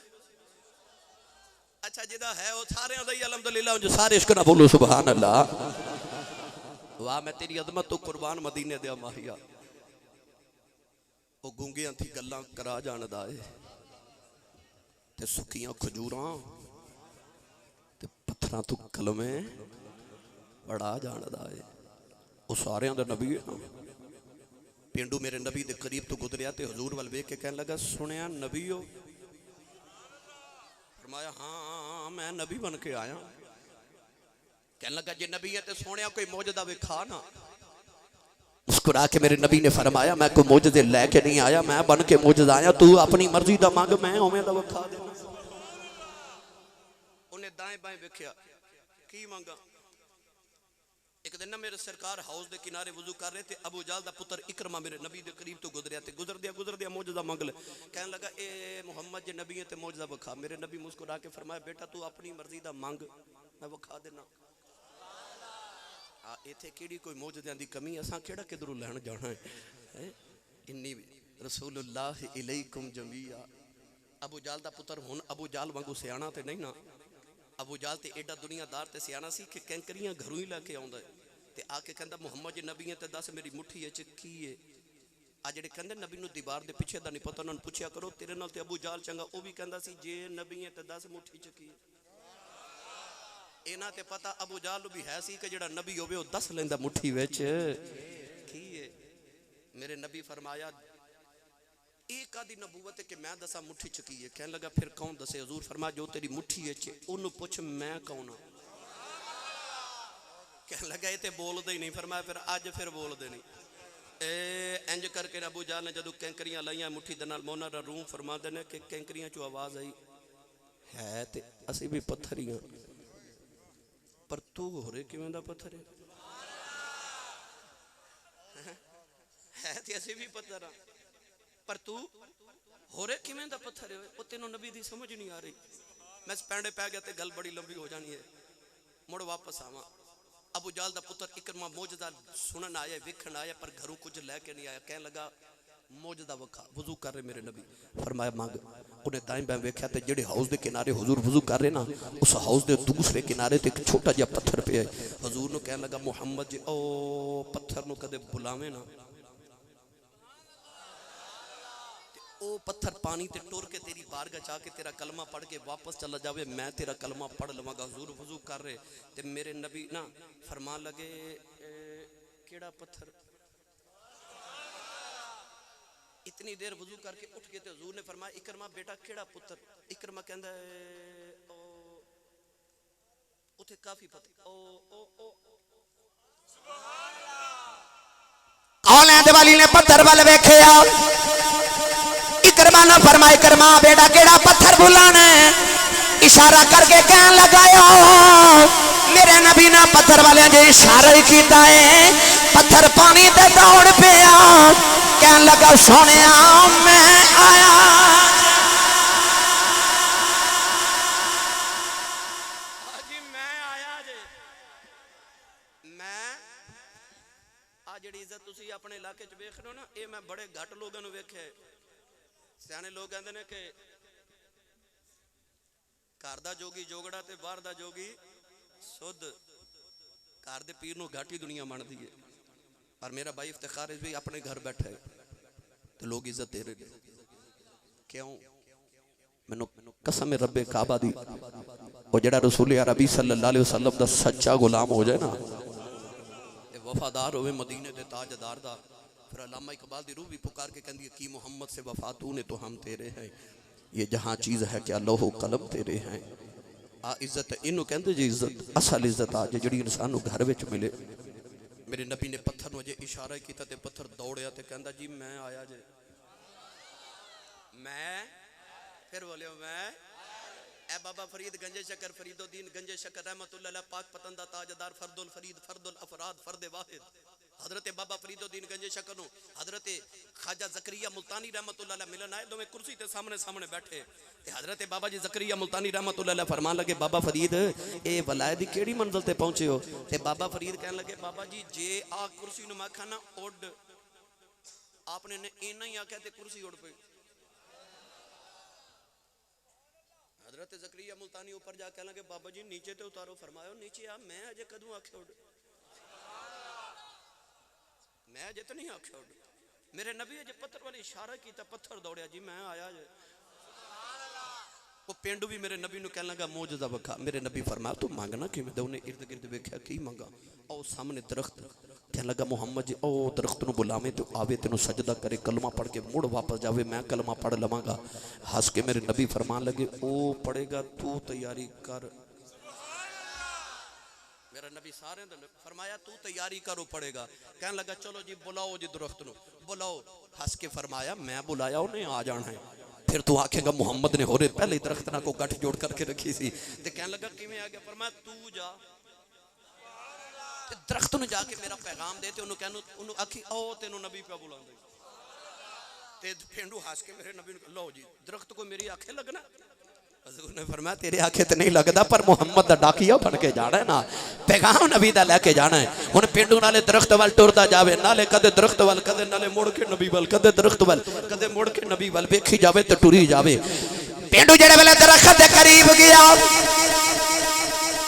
اچھا جدا ہے وہ سارے دا ہی الحمدللہ جو سارے عشق نہ بولو سبحان اللہ. واہ میں تیری عظمت تو قربان مدینے دیا ماہیا. وہ گونگیاں تھی گلاں کرا جاندا ہے تے سکیاں کھجوراں تے پتھراں تو کلمے پڑھا جاندا ہے. وہ سارے دا نبی ہے. پینڈو میرے نبی دے قریب تو گزریا تے حضور وال ویکھ کے کہنے لگا سنیا نبی ہو؟ فرمایا ہاں میں نبی بن کے آیا. کہنے لگا جے نبی ہے تے سونیا کوئی معجزہ وکھا نا. مسکرا کے میرے نبی نے فرمایا میں کوئی معجزے لے کے نہیں آیا, میں بن کے معجزہ آیا. تو اپنی مرضی دا مانگ میں اوویں دا وکھا دینا. انہیں دائیں بائیں ویکھیا کی مانگا. ایک دن نہ میرے سرکار ہاؤس دے کنارے وضو کر رہے تھے. ابو جہل دا پتر اکرمہ میرے نبی دے قریب تو گزریا تے گزر دیا معجزہ مانگ لے. کہنے لگا اے محمد جے نبی ہے تے معجزہ وکھا. میرے نبی مسکرا کے فرمایا بیٹا تو اپنی مرضی دا مانگ میں وکھا دینا. ایتھے کیڑی کوئی معجزے دی کمی, اساں کیڑا کدھروں لین جانا ہے. انی رسول اللہ الیکم جمیعا. ابو جہل دا پتر ہن ابو جہل وانگو سیانا تے نہیں نا. ابو جہل تے ایڈا دنیا دار تے سیانا سی کہ کینکریاں گھروں ہی لے کے آوندا ہے تے آ کے کہندا محمد جی نبی ہے تے دس میری مٹھی وچ کی ہے. آ جڑے کہندے نبی نو دیوار دے پیچھے دا نہیں پتہ, انہاں نوں پوچھیا کرو تیرے نال تے ابو جہل چنگا. او بھی کہندا سی جے نبی ہے تے دس مٹھی چ کی ہے. اینا تے پتہ ابو جہل بھی ہے سی کہ جڑا نبی ہوے او دس لیندا مٹھی وچ کی ہے. میرے نبی فرمایا ایک آدھی نبوت ہے کہ میں دسا مٹھی چکی ہے. کہنے لگا پھر کون دسے. حضور فرمایا جو تیری مٹھی ہے انہوں پوچھ میں کون ہوں. کہنے لگا یہ تے بول دے ہی نہیں. فرمایا پھر آج پھر بول دے نہیں. انج کر کے ابو جہل نے جدو کینکریاں لائیاں مٹھی دے نال مونا دا روم فرما دینے کہ کینکریاں چو آواز آئی ہے تے اسی بھی پتھر ہی ہیں پر تو ہو رہے کیوں دا پتھر ہے تے اسی بھی پتھر ہیں پر تو ہو رہے کیوں دا پتھر ہے. وہ تینوں نبی دی سمجھ نہیں آ رہی. میں پینڈے پہ گیا تے گل بڑی لمبی ہو جانی ہے. مڑ واپس آواں. ابو جہل دا پتر اکرمہ معجزہ سنن آیا ویکھن آیا پر گھروں کچھ لے کے نہیں آیا. کہنے لگا معجزہ وکھا. وضو کر رہے میرے نبی. فرمایا مانگ. انہیں دائیں بائیں ویکھیا تے جڑے ہاؤس دے کنارے حضور وضو کر رہے نا اس ہاؤس دے دوسرے کنارے تے ایک چھوٹا جہا پتھر پہ ہے. حضور نو کہنے لگا محمد جی او پتھر نو کدے بلاویں نا. او پتھر پانی تے ٹور کے تیری بارگاہ چاہ کے تیرا کلمہ پڑھ کے واپس چلا جاوے میں تیرا کلمہ پڑھ لواں گا. حضور وضو کر رہے تے میرے نبی نا فرمان لگے کیڑا پتھر. اتنی دیر وضو کر کے اٹھ گئے تے حضور نے فرمایا اکرمہ بیٹا کیڑا پتھر. اکرمہ کہندا ہے اوتھے کافی پتھر او سبحان اللہ. اولے دے والی نے پتھر ول ویکھیا. اکرمہ نے فرمایا اکرمہ بیٹا کیڑا پتھر بلانا ہے. اشارہ کر کے کہن لگایا میرے نبی نے پتھر والے جو اشارہ ہی کیتا ہے پتھر پانی تے دوڑ پیا. کہن لگا سونیا میں آیا. جی میں آیا جی میں آ جڑی عزت تسی اپنے علاقے چ ویکھ رہے ہو نا اے میں بڑے گھٹ لوگاں نوں ویکھے. سیانے لوگ کہندے نے کہ گھر دا جوگی جوگڑا تے باہر دا جوگی سدھ. گھر دے پیر نو گھٹ ہی دنیا مندی ہے اور میرا بھائی افتخار بھی اپنے گھر بیٹھا ہے تو لوگ عزت دے رہے ہیں. کیوں؟ میں قسم رب کعبہ دی وہ جڑا رسول عربی صلی اللہ علیہ وسلم دا سچا غلام ہو جائے نا وفادار ہوئے مدینے دے تاجدار دا. پھر علامہ اقبال دی روح بھی پکار کے کہندی ہے کی محمد سے وفا تو نے تو ہم تیرے ہیں. یہ جہاں چیز ہے کیا لوح و قلم تیرے ہیں. عزت انہوں کہندے جی عزت اصل عزت آج جڑی انسان نو گھر وچ ملے. میرے نبی نے پتھر نو جے اشارہ کیتا تے پتھر دوڑیا تے کہندا جی میں آیا جے. میں پھر بولے میں اے بابا فرید گنجے شکر فرید الدین گنجے شکر رحمت اللہ علیہ پاک پتندہ تاجدار فرد الفرید فرد الافراد فرد واحد حضرت بابا فرید الدین گنج شکر حضرت خواجہ زکریا ملتانی رحمت اللہ علیہ ملن آئے دو میں کرسی تے سامنے بیٹھے تے حضرت بابا جی زکریا ملتانی رحمت اللہ علیہ فرمان لگے بابا فرید اے ولایت دی کیڑی منزل تے پہنچے ہو تے بابا فرید کہنے لگے بابا جی جے آ کرسی نو میں کھانا اڑ آپ نے اینا ہی آکھا تے کرسی اڑ پئی حضرت زکریا ملتانی اوپر جا کہنے لگے بابا جی نیچے تے اتارو فرمایا نیچے آ میں اجے کدوں آکھے اڑ میں اجے تو نہیں آکھا میرے نبی اجے پتھر والی اشارہ کیتا پتھر دوڑیا جی میں آیا جے وہ پینڈو بھی میرے نبی نو کہنے لگا موجزہ وکھا میرے نبی فرمایا تو مانگنا کہ میں دے انہیں ارد گرد ویکھیا کی مانگا او سامنے درخت کہنے لگا محمد جی او درخت نو بلاویں تو آوے تینو سجدہ کرے کلمہ پڑھ کے مڑ واپس جاوے میں کلمہ پڑھ لواں گا ہنس کے میرے نبی فرمان لگے او پڑھے گا تو تیاری کر میرا نبی سارے فرمایا تو تیاری کرو پڑے گا کہنے لگا چلو جی بلاؤ جی درخت نو بلاؤ ہنس کے فرمایا میں بلایا انہیں آ جانا ہے پھر تو آکھے گا محمد نے ہو رہے پہلے درخت نہ کو گٹھ جوڑ کر کے رکھی سی تے کہنے لگا کیویں آ گیا فرمایا تو جا تے درخت نو جا کے میرا پیغام دے تے انہوں کہنو انہوں آکھی او تینوں نبی پہ بلا دے تے پھینڈو ہنس کے میرے نبی نے لو جی درخت کو میری آنکھیں لگنا حضور نے فرمایا تیرے آنکھیں تے نہیں لگدا پر محمد دا ڈاکیا بن کے جانا ہے نا پیغام نبی دا لے کے جانا ہے ہن پینڈو نالے درخت وال ٹردا جاوے نالے کدے درخت وال کدے نالے مڑ کے نبی وال کدے درخت وال کدے مڑ کے نبی وال ویکھی جاوے تے ٹری جاوے پینڈو جڑے ویلے درخت دے قریب گیا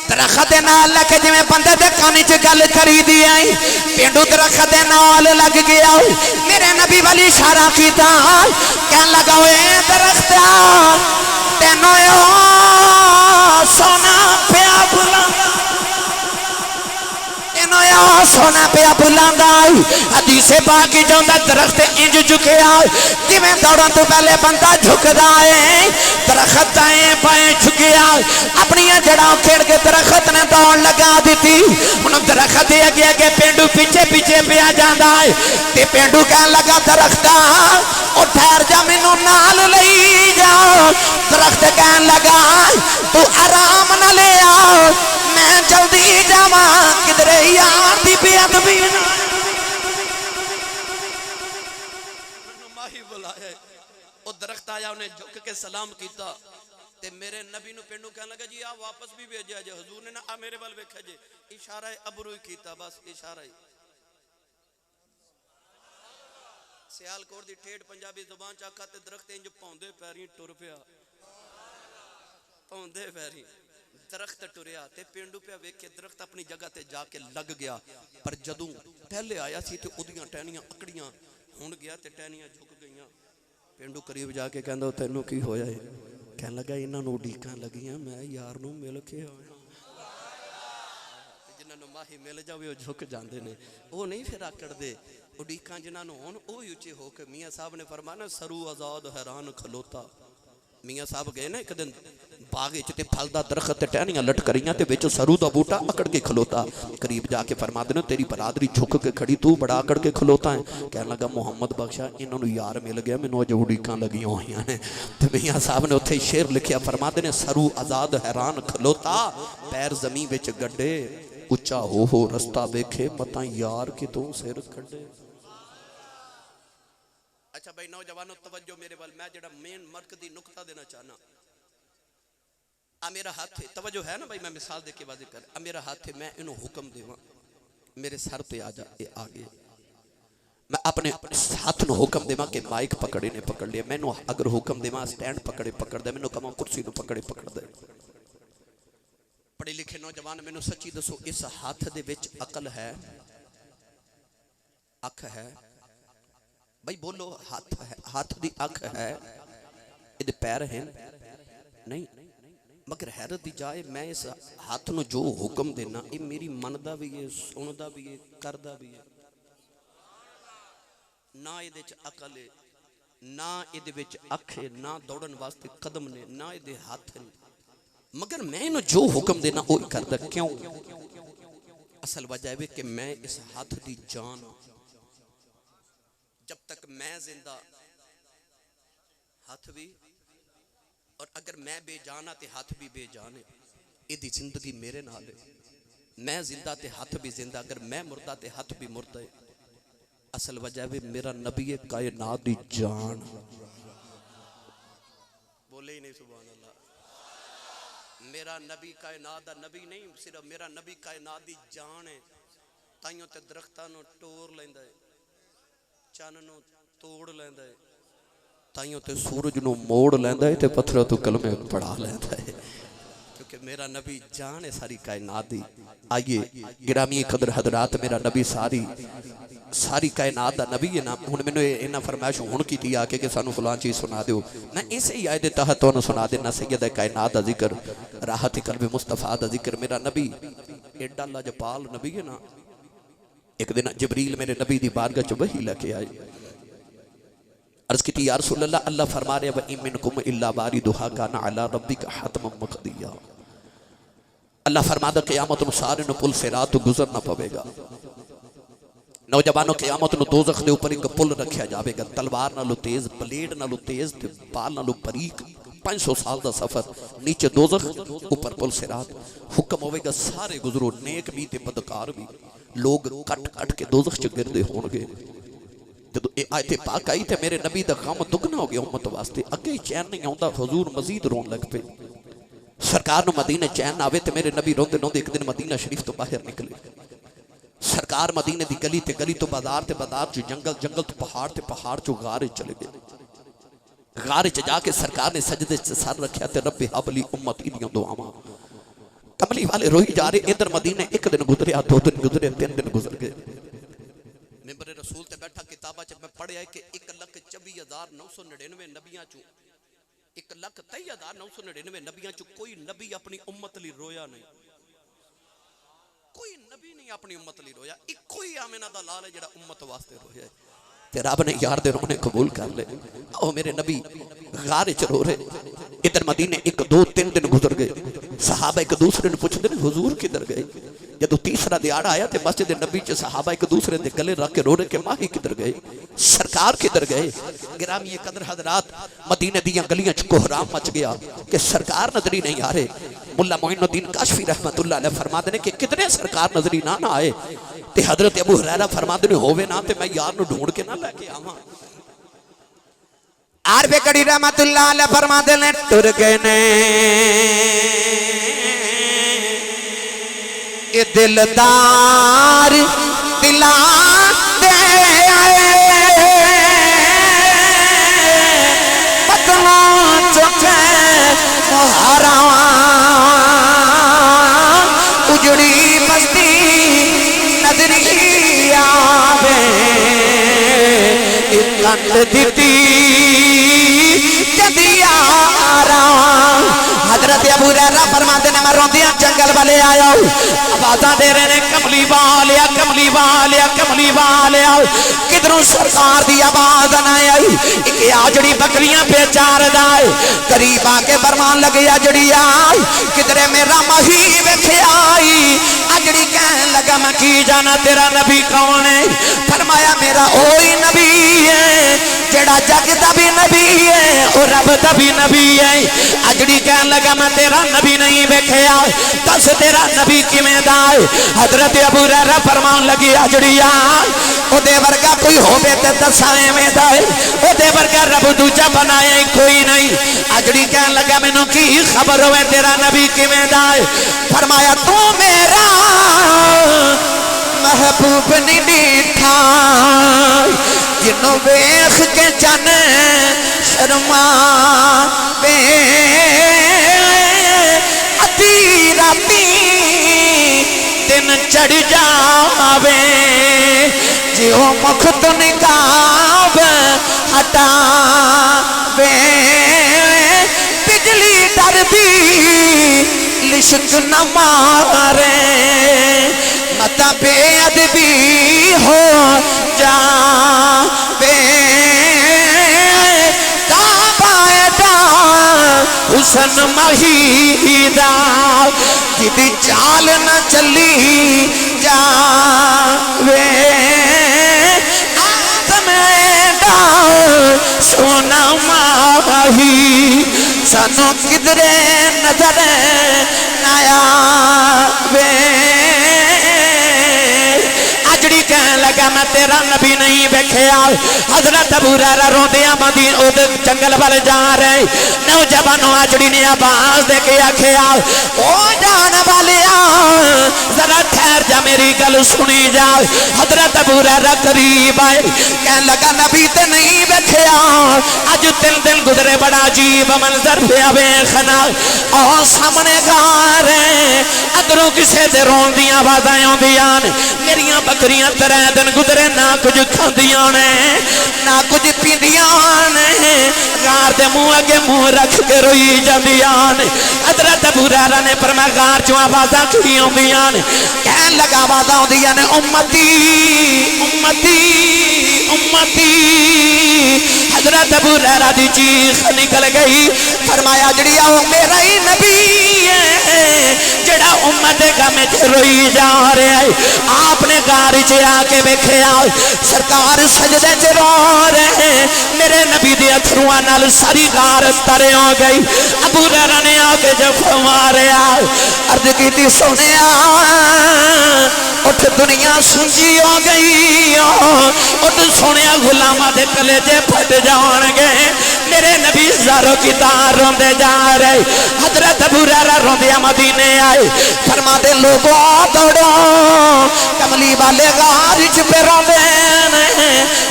درخت دے نال لگ کے جویں بندے دے کان وچ گل کری دی آئی پینڈو درخت دے نال لگ گیا میرے نبی والی اشارہ کیتا کہن لگا اے درخت تینوں سونا پیا بلاندا تینوں سونا پیا بلاندا حدیث پاک جوندا درخت انج جھکیا کیویں دوڑن تو پہلے بندہ جھکدا ہے درخت دائیں بائیں جھکیا اپنی جڑاں کھیڑ کے درخت نے دوڑ لگا دیتی ہن درخت دے اگے اگے پینڈو پیچھے پیچھے پیا جاندا ہے تے پینڈو کہن لگا درختا او ٹھہر جا مینوں نال لئی جا درخت کہن لگا تو آرام نہ لے آ میں جلدی جاواں کدھر یار دی بے ادبی ماہی بلایا او درخت آیا انہیں جھک کے سلام کیتا تے میرے نبی نو پینڈو کہنے لگا جی آ واپس بھی بھیجیا جے حضور نے آ میرے وال ویکھا جے اشارہ ابرو کیتا بس اشارہ ہی سیالکوٹ دی ٹھیڑ پنجابی زبان چاکھا تے درخت انج پوندے پیریں ٹر پیا پوندے پیریں درخت ٹریا تے پینڈو پہ ویکھے درخت اپنی جگہ تے جا کے لگ گیا پر جدوں پہلے آیا سی تے اودیاں ٹہنیاں اکڑیاں ہن گیا تے ٹہنیاں جھک گئیاں پینڈو قریب جا کے کہندا تینوں کی ہویا ہے کہن لگا انہاں نوں ڈیکاں لگیاں میں یار نوں مل کے آیا جنہاں نوں ماہی مل جاوے او جھک جاندے نے او نہیں پھر آکڑ دے اڈیکاں جنہاں نوں ہون او اونچے ہو کے میاں صاحب نے فرمایا سرو آزاد حیران کھلوتا میاں صاحب گئے نا ایک دن باغ وچ تے پھل دا درخت تے ٹہنیاں لٹ کریاں تے وچ سرو دا بوٹا اکڑ کے کھلوتا قریب جا کے فرما دے تیری برادری جھک کے کھڑی تو بڑا اکڑ کے کھلوتا ہے کہنے لگا محمد بخشا انہاں نوں یار مل گیا مینوں اج اڈیکاں لگیاں ہوئیاں نے تے میاں صاحب نے اوتھے شعر لکھیا فرما دے سرو آزاد حیران کھلوتا پیر زمین وچ گڈے اچا ہو رستہ ویکھے پتہ یار کہ تو سر کھڈے اچھا بھائی نوجوانوں توجہ میرے وال میں جڑا مین مرکزی نقطہ دینا چاہنا میرا ہاتھ ہے توجہ ہے نا بھائی میں مثال دے کے واضح کر میرا ہاتھ ہے میں انہوں حکم دیواں میرے سر پہ آ جا آگے میں اپنے ہاتھ نو حکم دیواں کہ مائک پکڑے نے پکڑ لیا میں نو اگر حکم دیواں سٹینڈ پکڑے پکڑ دے میں نو کما کرسی نو پکڑے پکڑ دے پڑھے لکھے نوجوان میں نو سچی دسو اس ہاتھ دے وچ عقل ہے اکھ ہے بھائی بولو ہاتھ دی اکھ ہے ادھے پیر ہیں نہیں مگر حیرت دی جائے میں اس ہاتھ نو جو حکم دینا یہ میری مندا بھی ہے سندا بھی ہے کردا بھی ہے نہ ادھے چ عقل ہے نہ ادھے وچ اکھ ہے نہ دوڑن واسطے قدم نے نہ ادھے ہاتھ نے مگر میں انہوں جو حکم دینا وہ کردا کیوں اصل وجہ ہے کہ میں اس ہاتھ دی جان جب تک میں زندہ ہاتھ بھی اور اگر میں بے جانا تے ہاتھ بھی بے جانے یہ دی زندگی میرے نال ہے میں زندہ تے ہاتھ بھی زندہ، اگر میں مردہ تے ہاتھ بھی مردہ ہے۔ اصل وجہ ہے میرا نبی کائنات دی جان، بولے ہی نہیں سبحان اللہ۔ میرا نبی کائنات دا نبی نہیں، صرف میرا نبی کائنات دی جان ہے۔ تائیوں تے درختاں نو ٹور لیندا ہے، چن نو توڑ لیندا ہے، تائیوں تے سورج نو موڑ لیندا ہے تے پتھراں تو کلمے پڑھا لیندا ہے، کیونکہ میرا نبی جان ہے ساری کائنات دی۔ آئیے گرامی قدر حضرات، میرا نبی ساری کائنات دا نبی ہے نا۔ ہن مینوں انہاں فرمائش ہن کیتی آ کے سانو فلاں چیز سنا دیو، میں اسے ہی آیت تحت تانوں سنا دینا سید کائنات دا ذکر، راحت قلب مصطفیٰ دا ذکر۔ میرا نبی ایڈا لاجپال نبی ہے نا۔ ایک دن جبریل میرے نبی دی بارگاہ چ وحی لے کے آئے، عرض کی یا رسول اللہ، اللہ فرما رہے وَإِن مِّنكُمْ إِلَّا وَارِدُهَا كَانَ عَلَىٰ رَبِّكَ حَتْمًا مَّقْضِيًّا۔ اللہ فرماتا قیامت نو سارے نو پل صراط تو گزرنا پوے گا۔ نوجوانوں قیامت نو دوزخ دے اوپر ایک پل رکھیا جاوے گا، تلوار نالو تیز، بلیڈ نالو تیز تے بال نالو باریک، 500 سال دا سفر، نیچے دوزخ اوپر پل صراط۔ حکم ہوئے گا سارے گزرو، نیک بھی تے بدکار بھی، لوگ کٹ کٹ کے دوزخ چ گردے ہون گے۔ جب آیت پاک آئی تے میرے نبی دا غم دگنا ہو گیا امت واسطے، اگے چین نہیں آوندا، حضور مزید رون لگ پے۔ سرکار نو مدینہ چین آوے تے میرے نبی روندے روندے ایک دن مدینہ شریف تو باہر نکلے۔ سرکار مدینہ دی گلی تے گلی تو بازار تے بازار چو جنگل جنگل تو پہاڑ تے پہاڑ چو غارے چلے گئے۔ غارے چ جا کے سرکار نے سجدے سے سر رکھیا تے رب ہب لی امتی دیاں دعاواں۔ کملی والے روئی جا رہے، ادھر مدینہ ایک دن گزرے، 2 دن گزرے، 3 دن گزر گئے۔ ممبر رسول تے بیٹھا کتابہ چ میں پڑھیا ہے کہ 1,24,999 نبیاں چو 1,23,999 نبیاں چو کوئی نبی اپنی امت لی رویا نہیں، کوئی نبی نہیں اپنی امت لی رویا، ایک کوئی آمینہ دا لال ہے جڑا امت واسطے رویا ہے۔ تے رب نے یار دے رونے قبول کر لے۔ او میرے نبی غارے چ رو رہے، ادھر مدینے 1 2 3 دن گزر گئے۔ صحابہ ایک دوسرے نے پوچھتے ہیں حضور کدھر گئے؟ جدو تیسرا دیہڑا آیا تے مسجد نبی چ صحابہ ایک دوسرے دے گلے رکھ کے رو رہے کہ ماہی کدھر گئے، سرکار کدھر گئے۔ گرامی قدر حضرات، مدینے دیاں گلیاں چ کوہرام مچ گیا کہ سرکار نظری نہیں آ رہے۔ ملا معین الدین کاشفی رحمت اللہ علیہ فرماتے ہیں کہ کتنے سرکار نظری نہ آئے تے حضرت ابو ہریرہ فرماتے ہیں ہووے نہ تے میں یار نو ڈھونڈ کے نہ لے کے آواں۔ عارف کڑی رحمت اللہ علیہ فرماتے ہیں ٹر گئے نے یہ دلدار دلا دے آئے پتلا چکے محرام اجڑی بستی نظری آوے کنڈ دیتی جدی آرام۔ حضرت ابو ہریرہ فرماتے ہیں میں روندیاں جنگل والے آیا ہوں، آوازاں دے رہے ہیں کملی والیا کملی والیا کملی والیا، کدھروں سرکار دی آواز نہ آئی، ایک آجڑی بکریاں پہ چار دائے، قریب آکے فرمان لگے آجڑی آئی، کدھرے میرا مہی ویکھے آئی، آجڑی کہنے لگا میں کی جانا تیرا نبی کون ہے؟ فرمایا میرا اوہی نبی ہے جڑا جگ دا بھی نبی ہے اور رب دا بھی نبی ہے۔ آجڑی کہنے لگا میں تیرا نبی نہیں ویکھے آئے، دس تیرا نبی کی میں دائے۔ حضرت ابو ہریرہ فرمان لگی آجڑی آئے او دے ورگا کوئی ہو بے تے دسائے میں دائے، او دے ورگا رب دوجہ بنائے کوئی نہیں۔ آجڑی کہنے لگا میں نو کی خبر ہوئے تیرا نبی کی میں دائے؟ فرمایا تو میرا محبوب نہیں ڈیٹھا جنوں بیخ کے جن شرما بے ادھی راتی دن چڑھ جاوے جیو مکھ تو نکاب ہٹاوے بجلی ڈر دی لشک نہ مارے متا بے ادبی ہو جاوے کعبہ حسن مہیدہ جدی چال نہ چلی جاوے آدم ایڈا سونا ماہی سانو کدرے نظر نہ آوے تیرا نبی نہیں ویکھیا حضرت ابو ہریرہ روندیاں مدینے جنگل والے جا رہے نوجوانوں آجڑی نے آواز دے کے آکھیا او جان والیا ذرا ٹھہر جا میری گل سنی جا حضرت ابو ہریرہ قریب آئے کہنے لگا نبی تے نہیں ویکھیا اج دل گزرے بڑا عجیب منظر پیا ویکھنا اور سامنے گھر ہے اگروں کسے دے رون دیاں آوازاں آوندیاں میریاں بکریاں ترے دن گزرے نہ کچھ کھاندیاں نے نہ کچھ پیندیاں نے غار دے منہ اگے منہ رکھ کے روئی جاندیاں حضرت ابو ہریرہ نے فرمایا غار چوں آوازاں کی آوندیاں کہن لگا آوازاں آوندیاں نے امتی امتی امتی حضرت ابو ہریرہ دی چیخ نکل گئی فرمایا جڑی آؤ میرا ہی نبی ہے جڑا امت غم وچ روئی جا رہا ہے آپ نے غار وچ آ کے ویکھیا سرکار سجدے چ رو رہے میرے نبی دے اتھرواں نال ساری غار تر ہو گئی ابو ہریرہ نے آ کے جب ماریا عرض کیتی سونیا اٹھ دنیا سنجی ہو گئی اٹھ سونیا غلاماں دے کلیجے پھٹ جان گے میرے نبی زاروں کی تار روندے جا رہے حضرت ابو ہریرہ روندیاں مدینے آئے فرما دے لوگوں دوڑو کملی والے غار وچ پہ روندے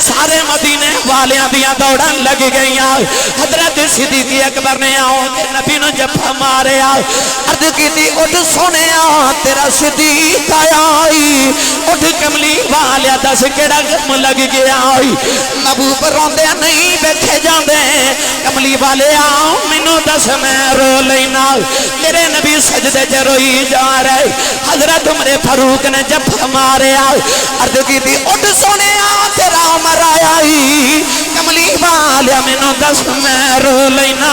سارے مدینے والیاں دیاں دوڑاں لگ گئیاں حضرت صدیق اکبر نے آؤ کہ نبی نو جفا ماریا عرض کیتی اٹھ سونیا تیرا صدیق آیا اٹھ کملی والیا دس کیڑا غم لگ گیا نبو پر روندے نہیں بیٹھے جاندے کملی والے آؤ مینوں دس میں رو لینا میرے نبی سجدے چ روئی جا رہے حضرت عمر فاروق نے جفا ماریا عرض کیتی اٹھ سونیا تیرا عمر آیا کملی والیا مینوں دس میں رو لینا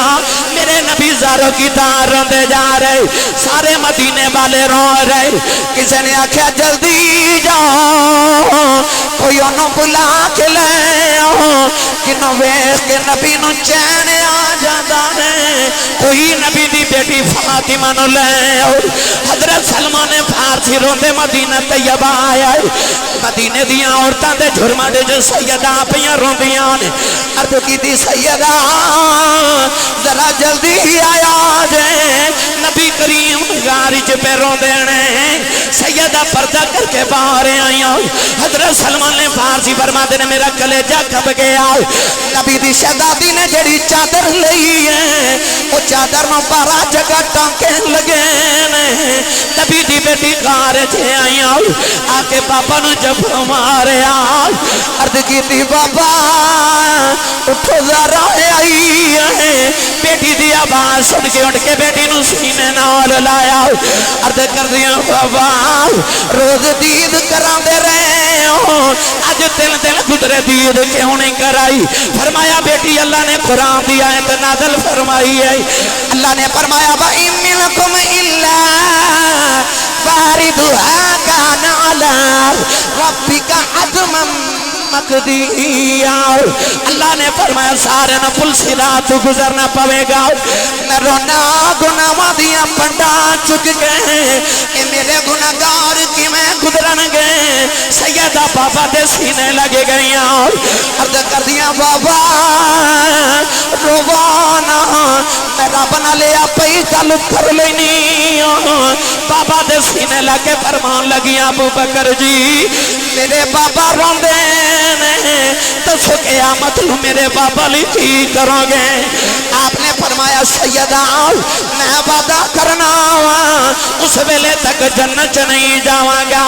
میرے نبی زاروں کی تار روندے جا رہے سارے مدینے والے رو رہے کسی نے آکھیا جلدی جاؤ کوئی انہوں بلا کے لے آؤ کنوں ویکھ کے نبی نو چین آ جاتا ہے کوئی نبی دی بیٹی فاطمہ نو لے آؤ حضرت سلمان فارسی روندے مدینہ طیبہ آیا مدینے دیاں عورتاں دے جھرما دے جو سیدہ پیاں روندیاں عرض کیتی سیدہ ذرا جلدی ہی آیا جے نبی کریم غار وچ پہ روندے نے سیدہ پردہ کر کے باہر آئیاں حضرت سلمان فارسی فرماتے نے میرا کلیجہ کھپ گیا نبی دی شہزادی نے جڑی چادر لئی ہے وہ چادر نو 12 جگہ ٹانکے لگے نبی دی بیٹی غار وچ آئیاں آ کے بابا نو جب ماریا عرض کیتی بابا اٹھو ذرا آئی ہے بیٹی دی آواز سن کے اٹھ کے بیٹی نو سینے نال لایا عرض کر دیا بابا روز دید کراندے رہے ہو اج دل گزرے دید کیوں نہیں کرائی فرمایا بیٹی اللہ نے قرآن دی آیت نازل فرمائی ہے اللہ نے فرمایا وَإِن مِّنكُمْ إِلَّا وَارِدُهَا كَانَ عَلَىٰ رَبِّكَ حَتْمًا مقدیا اللہ نے فرمایا سارے نہ پل صراط گزرنا پوے گا میں رونا گناہاں دیاں پنڈا چک گئے کہ میرے گناہگار کی میں گزرن گئے سیدہ بابا دے سینے لگے گئیاں عرض کر دیا بابا روانا میں رب نہ لیا پئی گل کر لینی بابا دے سینے لگے فرمان لگیاں ابو بکر جی میرے بابا روندے دسو قیامت لو میرے بابا لی کی کرو گے آپ نے فرمایا سیدہ میں وعدہ کرنا اس ویلے تک جنت نہیں جاواں گا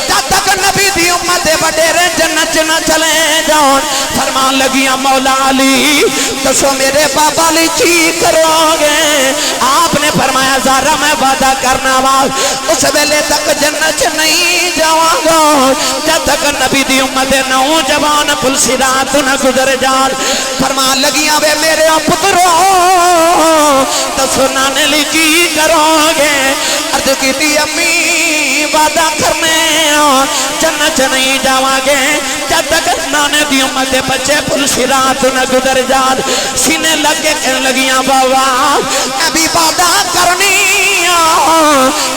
جب تک نبی دی امت وڈیرے جنت نہ چلے جاؤ فرمان لگیاں مولا علی دسو میرے بابا لی کی کرو گے آپ نے فرمایا زارا میں وعدہ کرنا اس ویلے تک جنت نہیں جاواں گا جب تک نبی دی امت نوجوان پل صراط نہ گزر جان فرمان لگیاں وے میرے پترو دسو نانے لی کی کرو گے عرض کیتی امی وعدہ کرنے جنت نہیں جاواں گے جب تک نہ زمانے دی امت دے بچے پل صراط نہ گزر جان سینے لگے کہنے لگیاں بابا ابھی بادہ کرنی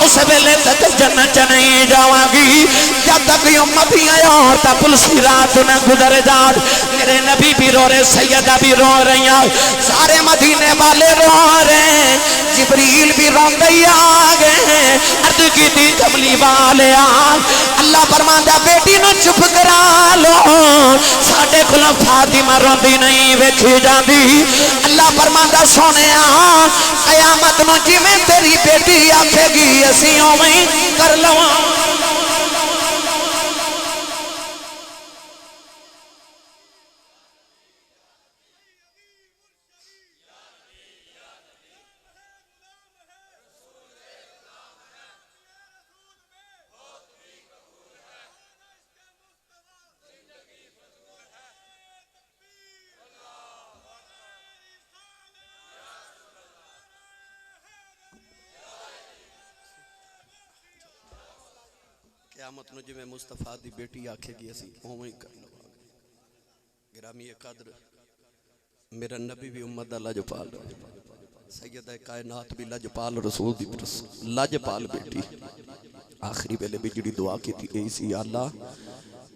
اس ویلے تک جنت نہیں جاواں گی جب تک امتیاں عورتاں پل صراط نہ گزر جان میرے نبی بھی رو رہے سیدہ بھی رو رہی ہیں سارے مدینے والے رو رہے ہیں جبریل بھی روندے آ گئے عرض کی تھی کملی والے اللہ فرماندا بیٹی نو چپ کرا لو ساڈے کول فاطمہ روندی نہیں ویکھی جاندی اللہ فرماندا سونیا قیامت نو جویں تیری بیٹی آکھے گی اسی اوویں کر لواں قیامت نو جویں مصطفیٰ دی بیٹی آکھے گی اسی اوویں کر لواں گرامی قدر میرا نبی بھی امت دا لجپال سیدہ کائنات بھی لجپال رسول دی لجپال بیٹی آخری ویلے بھی جڑی دعا کی تھی اے سی اللہ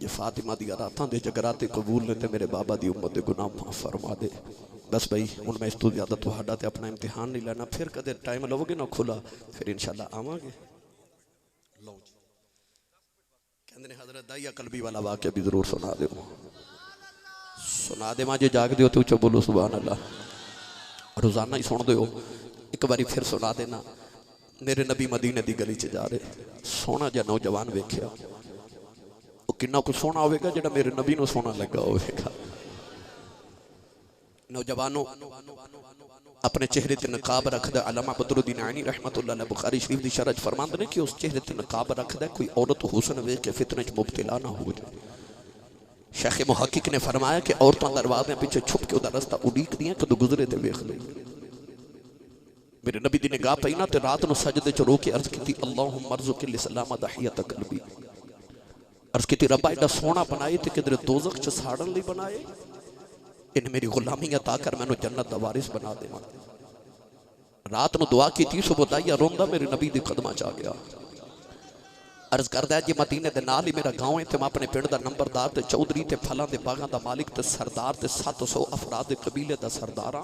یہ فاطمہ دی راتاں دے جگراتے قبول نے تے میرے بابا دی امت دے گناہ معاف فرما دے بس بھائی ان میں اس تو زیادہ تہاڈا تے اپنا امتحان نہیں لینا پھر کدے ٹائم لو گے نہ کھلا پھر انشاءاللہ آواں گے لو جی کہندے حضرت دائیا قلبی والا واقعہ بھی ضرور سنا دے ماں جے جاگ دیو تو چو بولو سبحان اللہ روزانہ ہی سن دیو ایک باری پھر سنا دینا میرے نبی مدینے دی گلی چ جا رہے سونا جا نوجوان ویکھیا وہ کنا کچھ سونا ہوئے گا جڑا میرے نبی نو سونا لگا ہوئے گا نوجوانوں اپنے چہرے تے نقاب رکھ دے علامہ بدر الدین عینی رحمت اللہ علیہ بخاری شریف دی شرح فرماندے نے کہ اس چہرے تے نقاب رکھ دے کوئی عورت حسن ویکھ کے فتنے وچ مبتلا نہ ہو جائے شیخ محقق نے فرمایا کہ عورتاں دروازے پیچھے چھپ کے ادھر رستہ اڈیک دیاں کدو گزرے تے ویکھ لے میرے نبی دی نگاہ پئی نا تے رات نو سجدے چ رو کے عرض کیتی اللہم ارزق الاسلام دحیۃ قلبی عرض کیتی رب ایڈا سونا بنائے تے کدھر دوزخ چ ساڑن لئی بنائے ان میری غلامی عطا کر میں نو جنت دا وارث بنا دے رات نو دعا کی تھی صبح دائیا روندہ میرے نبی دی قدمہ چاہ گیا عرض کردہ ہے جی مدینے دے نال ہی میرا گاؤں ہے تے میں اپنے پنڈ دا نمبردار تے چودری تے پھلاں دے باغاں دا مالک تے سردار تے 700 افراد دے قبیلے دا سرداراں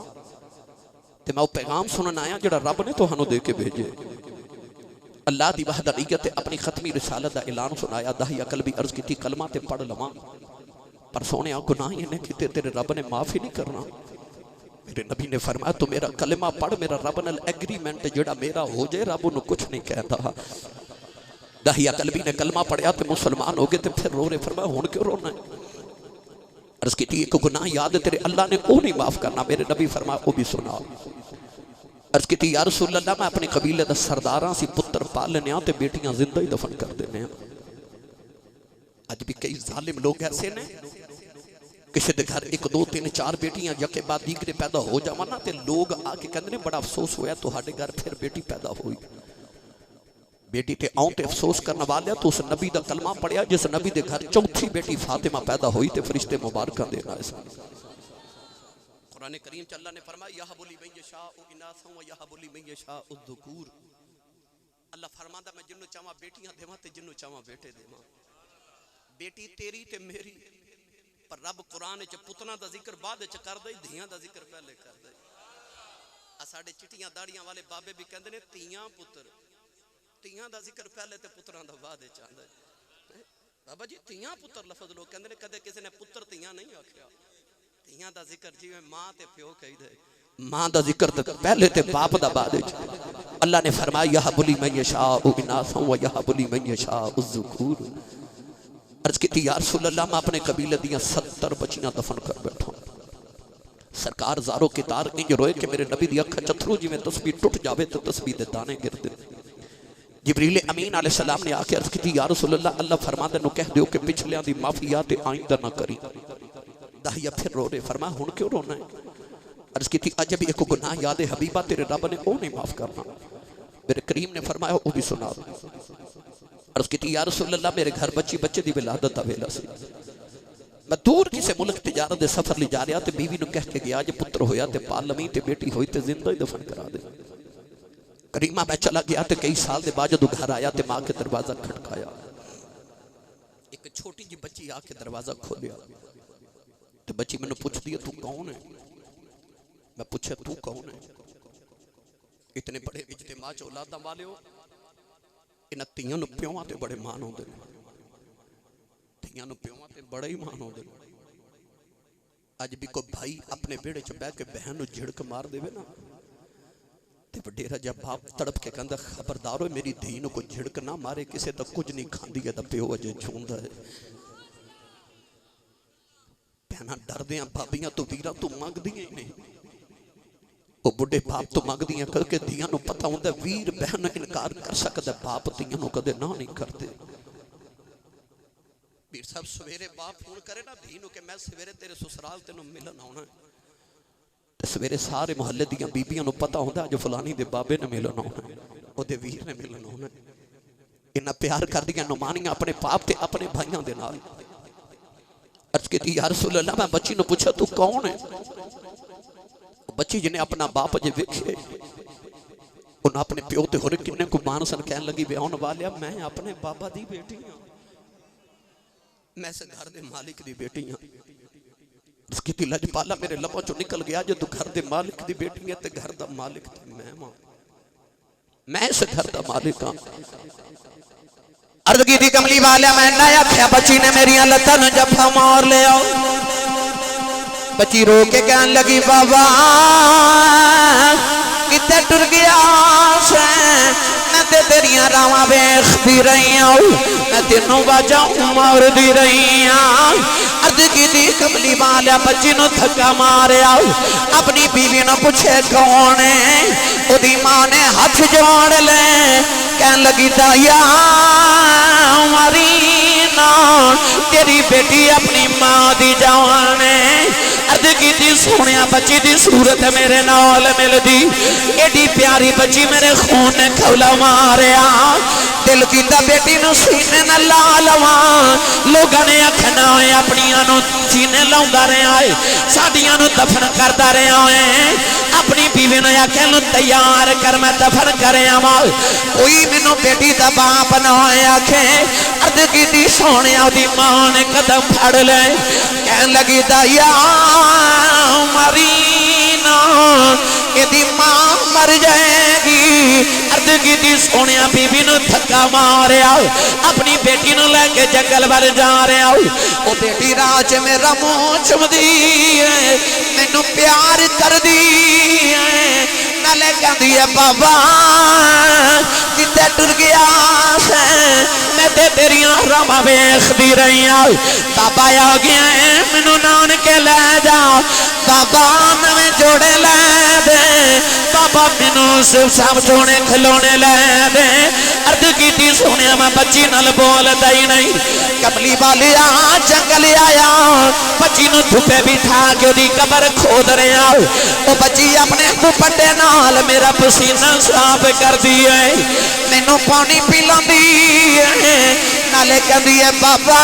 تے میں وہ پیغام سنن آیا جڑا رب نے تو ہنو دے کے بھیجے اللہ دی وحدانیت تے اپنی ختمی رسالت دا اعلان سنایا داہیا قلبی عرض کی تھی کلمہ تے پڑھ لواں پر سونے گناہ نے کیتے تیرے رب نے معافی نہیں کرنا میرے نبی نے فرمایا تو میرا کلمہ پڑھ میرا رب نال ایگریمنٹ جڑا میرا ہو جائے رب انہوں کچھ نہیں کہتا داہیا قلبی نے کلمہ پڑھیا تو مسلمان ہو گئے تو پھر رو رہے فرمایا ہون کیوں رونا ہے عرض کی تھی ایک گناہ یاد ہے تیرے اللہ نے وہ نہیں معاف کرنا میرے نبی فرمایا وہ بھی سنا عرض کی تھی یا رسول اللہ میں اپنی قبیلے دا سرداراں سی پتر پالنے آتے بیٹیاں زندہ ہی دفن کر دینے ہیں آج بھی کئی ظالم لوگ ایسے نے کسی دے گھر 1 2 3 4 بیٹیاں یکے بعد دیگرے پیدا ہو جاوانا تے لوگ آکے کہندے نے بڑا افسوس ہویا تو ہاڑے گھر پھر بیٹی پیدا ہوئی بیٹی تے آؤں تے افسوس کرنا والیا تو اس نبی دا کلمہ پڑھیا جس نبی دے گھر چوتھی بیٹی فاطمہ پیدا ہوئی تے فرشتے مبارکہ دینا اس قرآن کریم چا اللہ نے فرمایا یہب لمن یشاء اناثا و یہب لمن یشاء الذکور اللہ فرماندا میں جنوں چاہواں بیٹیاں دیواں تے جنوں چاہواں بیٹے دیواں بیٹی تیری تے میری پر رب قرآن چ پتنا دا ذکر بعد چ کر دے دھیاں دا ذکر پہلے کر دے ساڈے چٹیاں داڑیاں والے بابے بھی کہندے نے تیاں پتر تیاں دا ذکر پہلے تے پتراں دا بعد چ آندا ہے بابا جی تیاں پتر لفظ لوگ کہندے نے کدے کسی نے پتر تیاں نہیں آکھیا تیاں دا ذکر جویں ماں تے پیو کہی دے ماں دا ذکر تے پہلے تے باپ دا بعد چ اللہ نے فرمایا یہب لمن یشاء اناثا و یہب لمن یشاء الذکور عرض کی تھی یا رسول اللہ میں اپنے قبیلہ دیاں 70 بچیاں دفن کر بیٹھا سرکار زاروں کے تار انج روئے کہ میرے نبی دی اکھا چترو جی میں تسبیح ٹوٹ جاوے تو تسبیح دے دانے گر دے جبریل امین علیہ السلام نے آکے عرض کی تھی یا رسول اللہ اللہ فرما دے نو کہہ دیو کہ پچھلیاں دی معافیات آئندہ نہ کری داہیہ پھر رو رہے فرمایا ہون کیوں رونا ہے عرض کی تھی عجب ایک گناہ یاد حبیبہ تیرے رب نے وہ نہیں معاف کرنا میرے کریم نے فرمایا وہ بھی سنا عرض کی تھی یا رسول اللہ میرے گھر بچے دی ولادت آویلا سی میں دور کسی ملک تجارت دے سفر لی جا رہا تے بیوی نو کہہ کے گیا جے پتر ہویا تے پال لمی تے بیٹی ہوئی تے زندہ ہی دفن کرا دے کریمہ میں چلا گیا تے کئی سال دے بعد جدوں گھر آیا تے ماں کے دروازہ کھٹکایا ایک چھوٹی جی بچی آ کے دروازہ کھولیا تے بچی میں نے پوچھ دیا تو کون ہے میں پوچھا تو کون ہے اتنے بڑے اجتماع چ اولاداں والے ہو انہاں تیاں نو پیواں تے بڑے مان ہوندے تیاں نو پیواں تے بڑے ہی مان ہوندے اج بھی کوئی بھائی اپنے بیڑے چ بیٹھ کے بہن نو جھڑک مار دے نا تے وڈیرا جا باپ تڑپ کے کہندا خبردار ہو میری دھی نو کوئی جھڑک نہ مارے کسے دا کچھ نہیں کھاندی ہے دا پیو اجے جھوندا ہے بہناں ڈردیاں بھابیاں تو ویراں تو منگدیاں ہی نہیں وہ بڑے باپ تو مانگ دیاں کر کے دیاں نو پتہ ہوندہ ویر بہن انکار کر سکتا باپ دیاں نو کدے نہ نہیں کرتے ویر صاحب سویرے باپ فون کرے نا دینو کہ میں سویرے تیرے سسرال تینو ملن ہونا ہے سویرے سارے محلے دیاں بیبیاں نو پتہ ہوندہ جو فلانی دے بابے نے ملن ہونا ہے وہ دے ویر نے ملن ہونا ہے انہاں پیار کر دیاں نمانیاں اپنے باپ تے اپنے بھائیاں دے نال عرض کی یا رسول اللہ میں بچی نو پوچھا تو کون ہے بچی جنہیں اپنا باپ جے ویکھے انہاں اپنے پیو تے ہورے کنے کو مانسن کہن لگی بیاون والیا میں اپنے بابا دی بیٹی ہاں میں سے گھر دے مالک دی بیٹی ہاں اس کی لج پالا میرے لبوں چو نکل گیا جو تو گھر دے مالک دی بیٹی ہے تے گھر دا مالک تے میں سے گھر دا مالک ہاں عرض کی تھی کملی والا میں نیا کھیا بچی نے میری لتن جفا مار لے آؤ بچی رو کے کہن لگی بابا کتے ٹر گیا سے میں تے تیریاں راواں ویکھ دی رہی ہوں میں تینوں واجاں مار دی رہی ہوں عرض کی تھی کملی والا بچی نو تھکا ماریا اپنی بیوی نو پوچھے کون ہے او دی ماں نے ہاتھ جوڑ لے کہن لگی دایا مرینا تیری بیٹی اپنی ماں دی جوان ہے عرض کی تھی سونیا بچی دی صورت میرے نال مل دی ایڈی پیاری بچی میرے خون نے کھولا ماریا دل کی تا بیٹی نو سینے نہ لالواں لوگاں نے اکھنا ہوئے اپنیاں نو سینے لاؤندا رہے آئے ساڈیاں نو دفن کردا رہے آئے اپنی بیوی نو آکھے نو تیار کر میں دفن کرے آواں کوئی مینوں بیٹی دا باپ نہ ہوئے آکھے عرض کی تھی سونیا دی ماں نے قدم پھڑ لے کہن لگی دایا مرینا ایدی ماں مر جائے گی عرض کی تھی سونیا بی بی نو تھکا مارے آؤ اپنی بیٹی نو لے کے جنگل بھر جا رہے آؤ او بیٹی راج میرا منہ چم دی ہے میں نو پیار کر دی ہے نالے کہندی ہے بابا کتے ٹر گیا سے میں تے تیریاں راواں ویکھ دی رہی ہوں بابا آ گیا ہے مینوں نان کے لے جا بابا نویں جوڑے لے دے بابا مینوں سب سونے کھلونے لے دے عرض کی تھی سونے میں بچی نال بولدا ہی نہیں کملی والیا جنگل آیا بچی نو دھوپے بٹھا کے دی قبر کھود رہا او بچی اپنے دوپٹے نال میرا پسینہ صاف کر دی ہے مینوں پانی پلاندی ہے نالے کہندی ہے بابا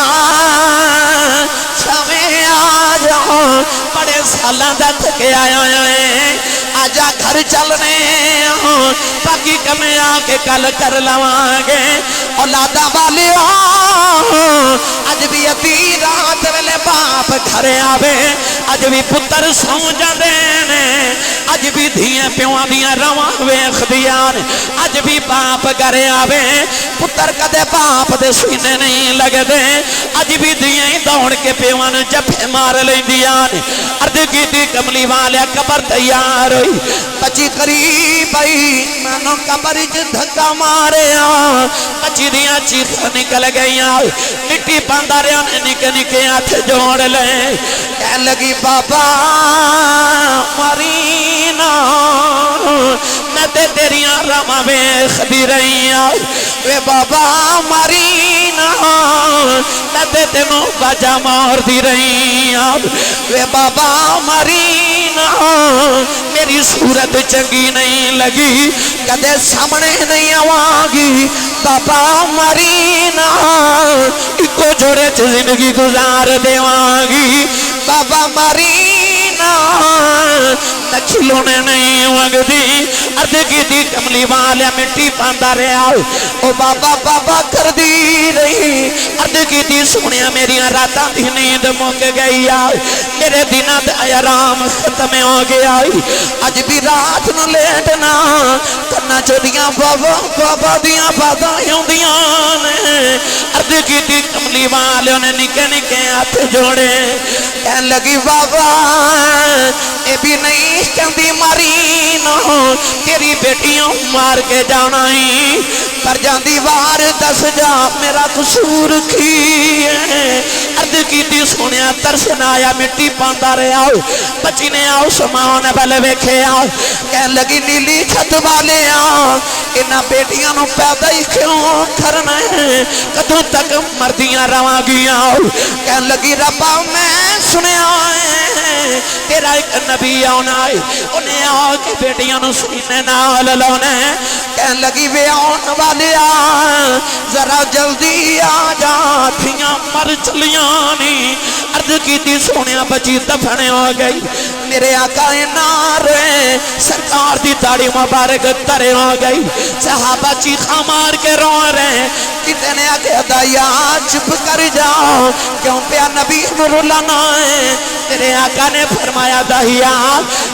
چھویں آ جاؤ بڑے سالاں دا تھکے آیا ہے آجا گھر چلنے ہوں باقی کمیں آ کے کل کر لواں گے اولادا والے اج بھی ادھی رات ویلے باپ گھر آوے اج بھی پتر سو جاندے نے اج بھی دھیاں پیواں دیاں رواں ویکھدیاں اج بھی باپ گھر آوے پتر کدے باپ دے سینے نہیں لگدے اج بھی دھیاں دوڑ کے پیواں نوں جفے مار لیندیاں عرض کیتی کملی والے قبر تیار ہوئی بچی قریب آئی مینوں قبر وچ دھکا ماریا بچی دیاں چیخاں نکل گئیاں مٹی پاندا رہیا نے نکے نکے ہاتھ جوڑ لے کہن لگی بابا مرینا میں تے تیریاں راواں ویکھ دی رہی ہوں وے بابا مرینا میں تے تینوں باجا مار دی رہی وے بابا مرینا میری صورت چنگی نہیں لگی کدے سامنے نہیں آواگی بابا مرینا ایکو جوڑے چ زندگی گزار دیواگی بابا مرینا کھلونے نہیں وگدی عرض کی دی کملی والے مٹی پاندہ رہا او بابا بابا کر دی رہی عرض کی دی سنیا میری راتاں دی نیند مک گئی میرے دنہ دے آرام ختم ہو گیا اج بھی رات نو لیٹنا کرنا چودیاں بابا بابا دیاں باداں ہوندیاں نے عرض کی دی کملی والے انہیں نکے نکے ہاتھ جوڑے کہن لگی بابا اے بھی نہیں کہندی مرینا تیری بیٹیوں مار کے جانا ہی پر جاندی وار دس جا میرا قصور کی عرض کی دی سنیا ترسنا آیا مٹی پاندہ رہے آؤ بچی نے آؤ سماؤں نے بلے ویکھے آؤ کہن لگی نیلی چھت والے آؤ انہا بیٹیاں نو پیدا ہی کیوں کرنا ہے کدوں تک مردیاں رواں گیا آؤ کہن لگی ربا میں سنے آئے تیرا ایک نبی آنا ہے انہیں آؤ کہ بیٹیاں نو سینے نال لونے کہن لگی وے آن والے آئے ذرا جلدی آ جاتیاں مر چلیانی عرض کی تھی سونیا بچی دفنے ہو گئی میرے آقا نارے سرکار دی داڑھی مبارک ترے ہو گئی صحابہ چیخا مار کے رو رہے کتنے آگے دایا چپ کر جاؤ کیوں پیا نبی نور لانا ہے میرے آقا نے فرمایا دایا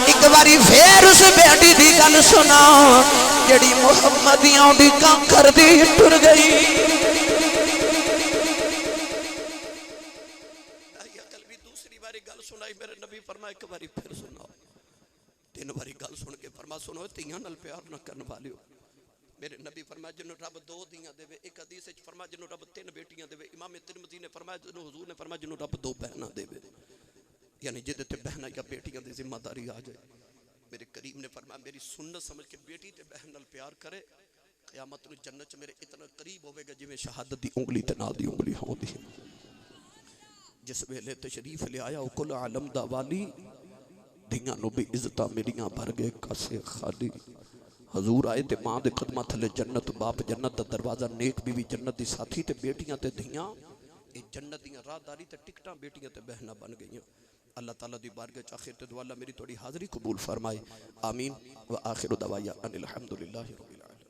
ایک باری پھر اس بیٹی دی گل سناؤ جڑی محمدیاں دی کام کر دی ٹر گئی گل سنائی میرے نبی فرمایا ایک باری پھر سناؤ تین باری گل سن کے فرما سنو تیاں نال پیار نہ کرن والیو میرے نبی فرمایا جنہوں رب دو دیاں دے ایک حدیث وچ فرمایا جنہوں رب تین بیٹیاں دے امام ترمذی نے فرمایا جنہوں حضور نے فرمایا جنہوں رب دو بہناں دے یعنی جدے تے بہناں یا بیٹیاں دی ذمہ داری آ جائے میرے کریم نے فرمایا میری سنت سمجھ کے بیٹی تے بہن نال پیار کرے قیامت نو جنت میرے اتنا قریب ہوے گا جویں شہادت دی انگلی تے نال دی انگلی ہوندی ہے جس ویلے تشریف لے آیا کل عالم دا والی دھیاں نو بھی عزتاں میریاں بھر گئے کاسے خالی حضور آئے تے ماں دے قدمہ تھلے جنت باپ جنت دا دروازہ نیک بھی جنت دی ساتھی تے بیٹیاں تے دھیاں اے جنت دیاں راہ داری تے ٹکٹاں بیٹیاں تے بہناں بن گئیاں اللہ تعالیٰ دی بارگاہ چ آخر تے دعا اللہ میری توڑی حاضری قبول فرمائے آمین و آخر دعوایا ان الحمدللہ رب العالمین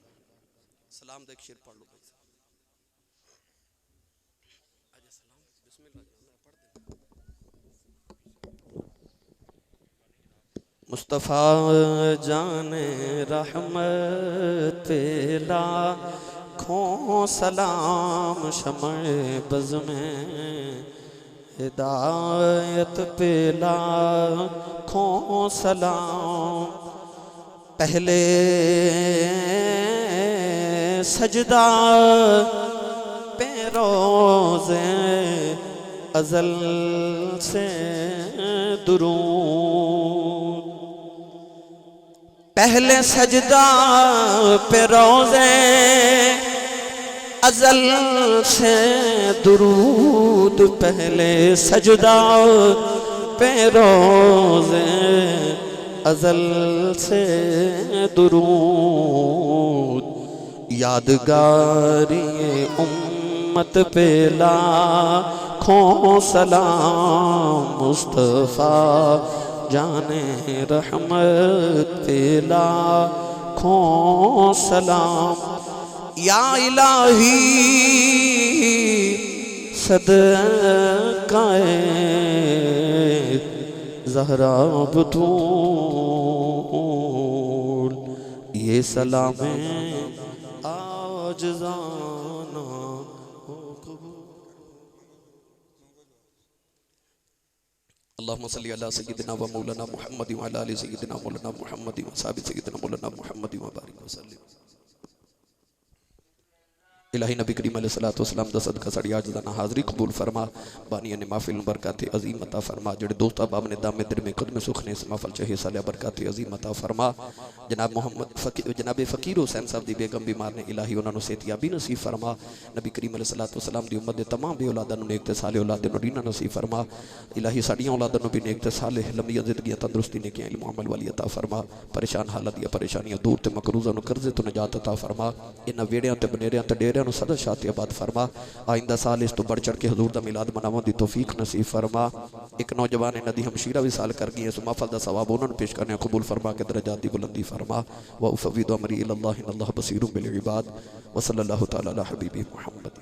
سلام دے ایک شیر پڑھ لو مصطفیٰ جان رحمت لاکھوں سلام شمع بز میں ہدایت پہ لاکھوں سلام پہلے سجدہ پہ روز ازل سے درود پہلے سجدہ پہ روزے ازل سے درود پہلے سجدہ پہ روزے ازل سے درود یادگاری امت پہ لاکھوں سلام مصطفیٰ جان رحمت پہ لاکھوں سلام یا الہی صدقہ زہرا بطول یہ سلام آجزانہ اللہم صلی اللہ سیدنا و مولانا محمد و علی سیدنا مولانا محمد و صحابی سیدنا مولانا محمد و بارک وسلم الہی نبی کریم علیہ الصلوۃ والسلام دا صدقہ سڑی عاجزانہ حاضری قبول فرما بانی نے محفل برکات عظیم عطا فرما جڑے دوست احباب نے دام در میں قدم سکھنے اس محفل چ حصہ لیا برکات عظیم عطا فرما جناب فقیر حسین صاحب دی بیگم بیمار نے الہی انہاں نو صحت یابی نصیب فرما نبی کریم علیہ الصلوۃ والسلام دی امت دے تمام بے اولاداں نو نیک تے صالح اولاد نورینہ نصیب فرما الہی ساڈیاں اولاداں نو بھی نیک تے صالح لمبی زندگی تندرستی نیکیاں علم و عمل والی عطا فرما پریشان حالت یا پریشانیاں دور تے مقروضاں نو قرضے تو نجات عطا فرما انہاں ویڑیاں تے بنیریاں تے ڈیریاں نو صدر شاد آباد فرما آئندہ سال اس تو بڑھ چڑھ کے حضور دا میلاد مناون دی توفیق نصیب فرما ایک نوجوان ندی ہمشیرہ وصال کر گئی اس محفل دا ثواب انہاں نو پیش کرنے قبول فرما کے درجات دی بلندی فرما وافوض امری الی اللہ ان اللہ بصیر بالعباد وصلی اللہ تعالی علی حبیبہ محمد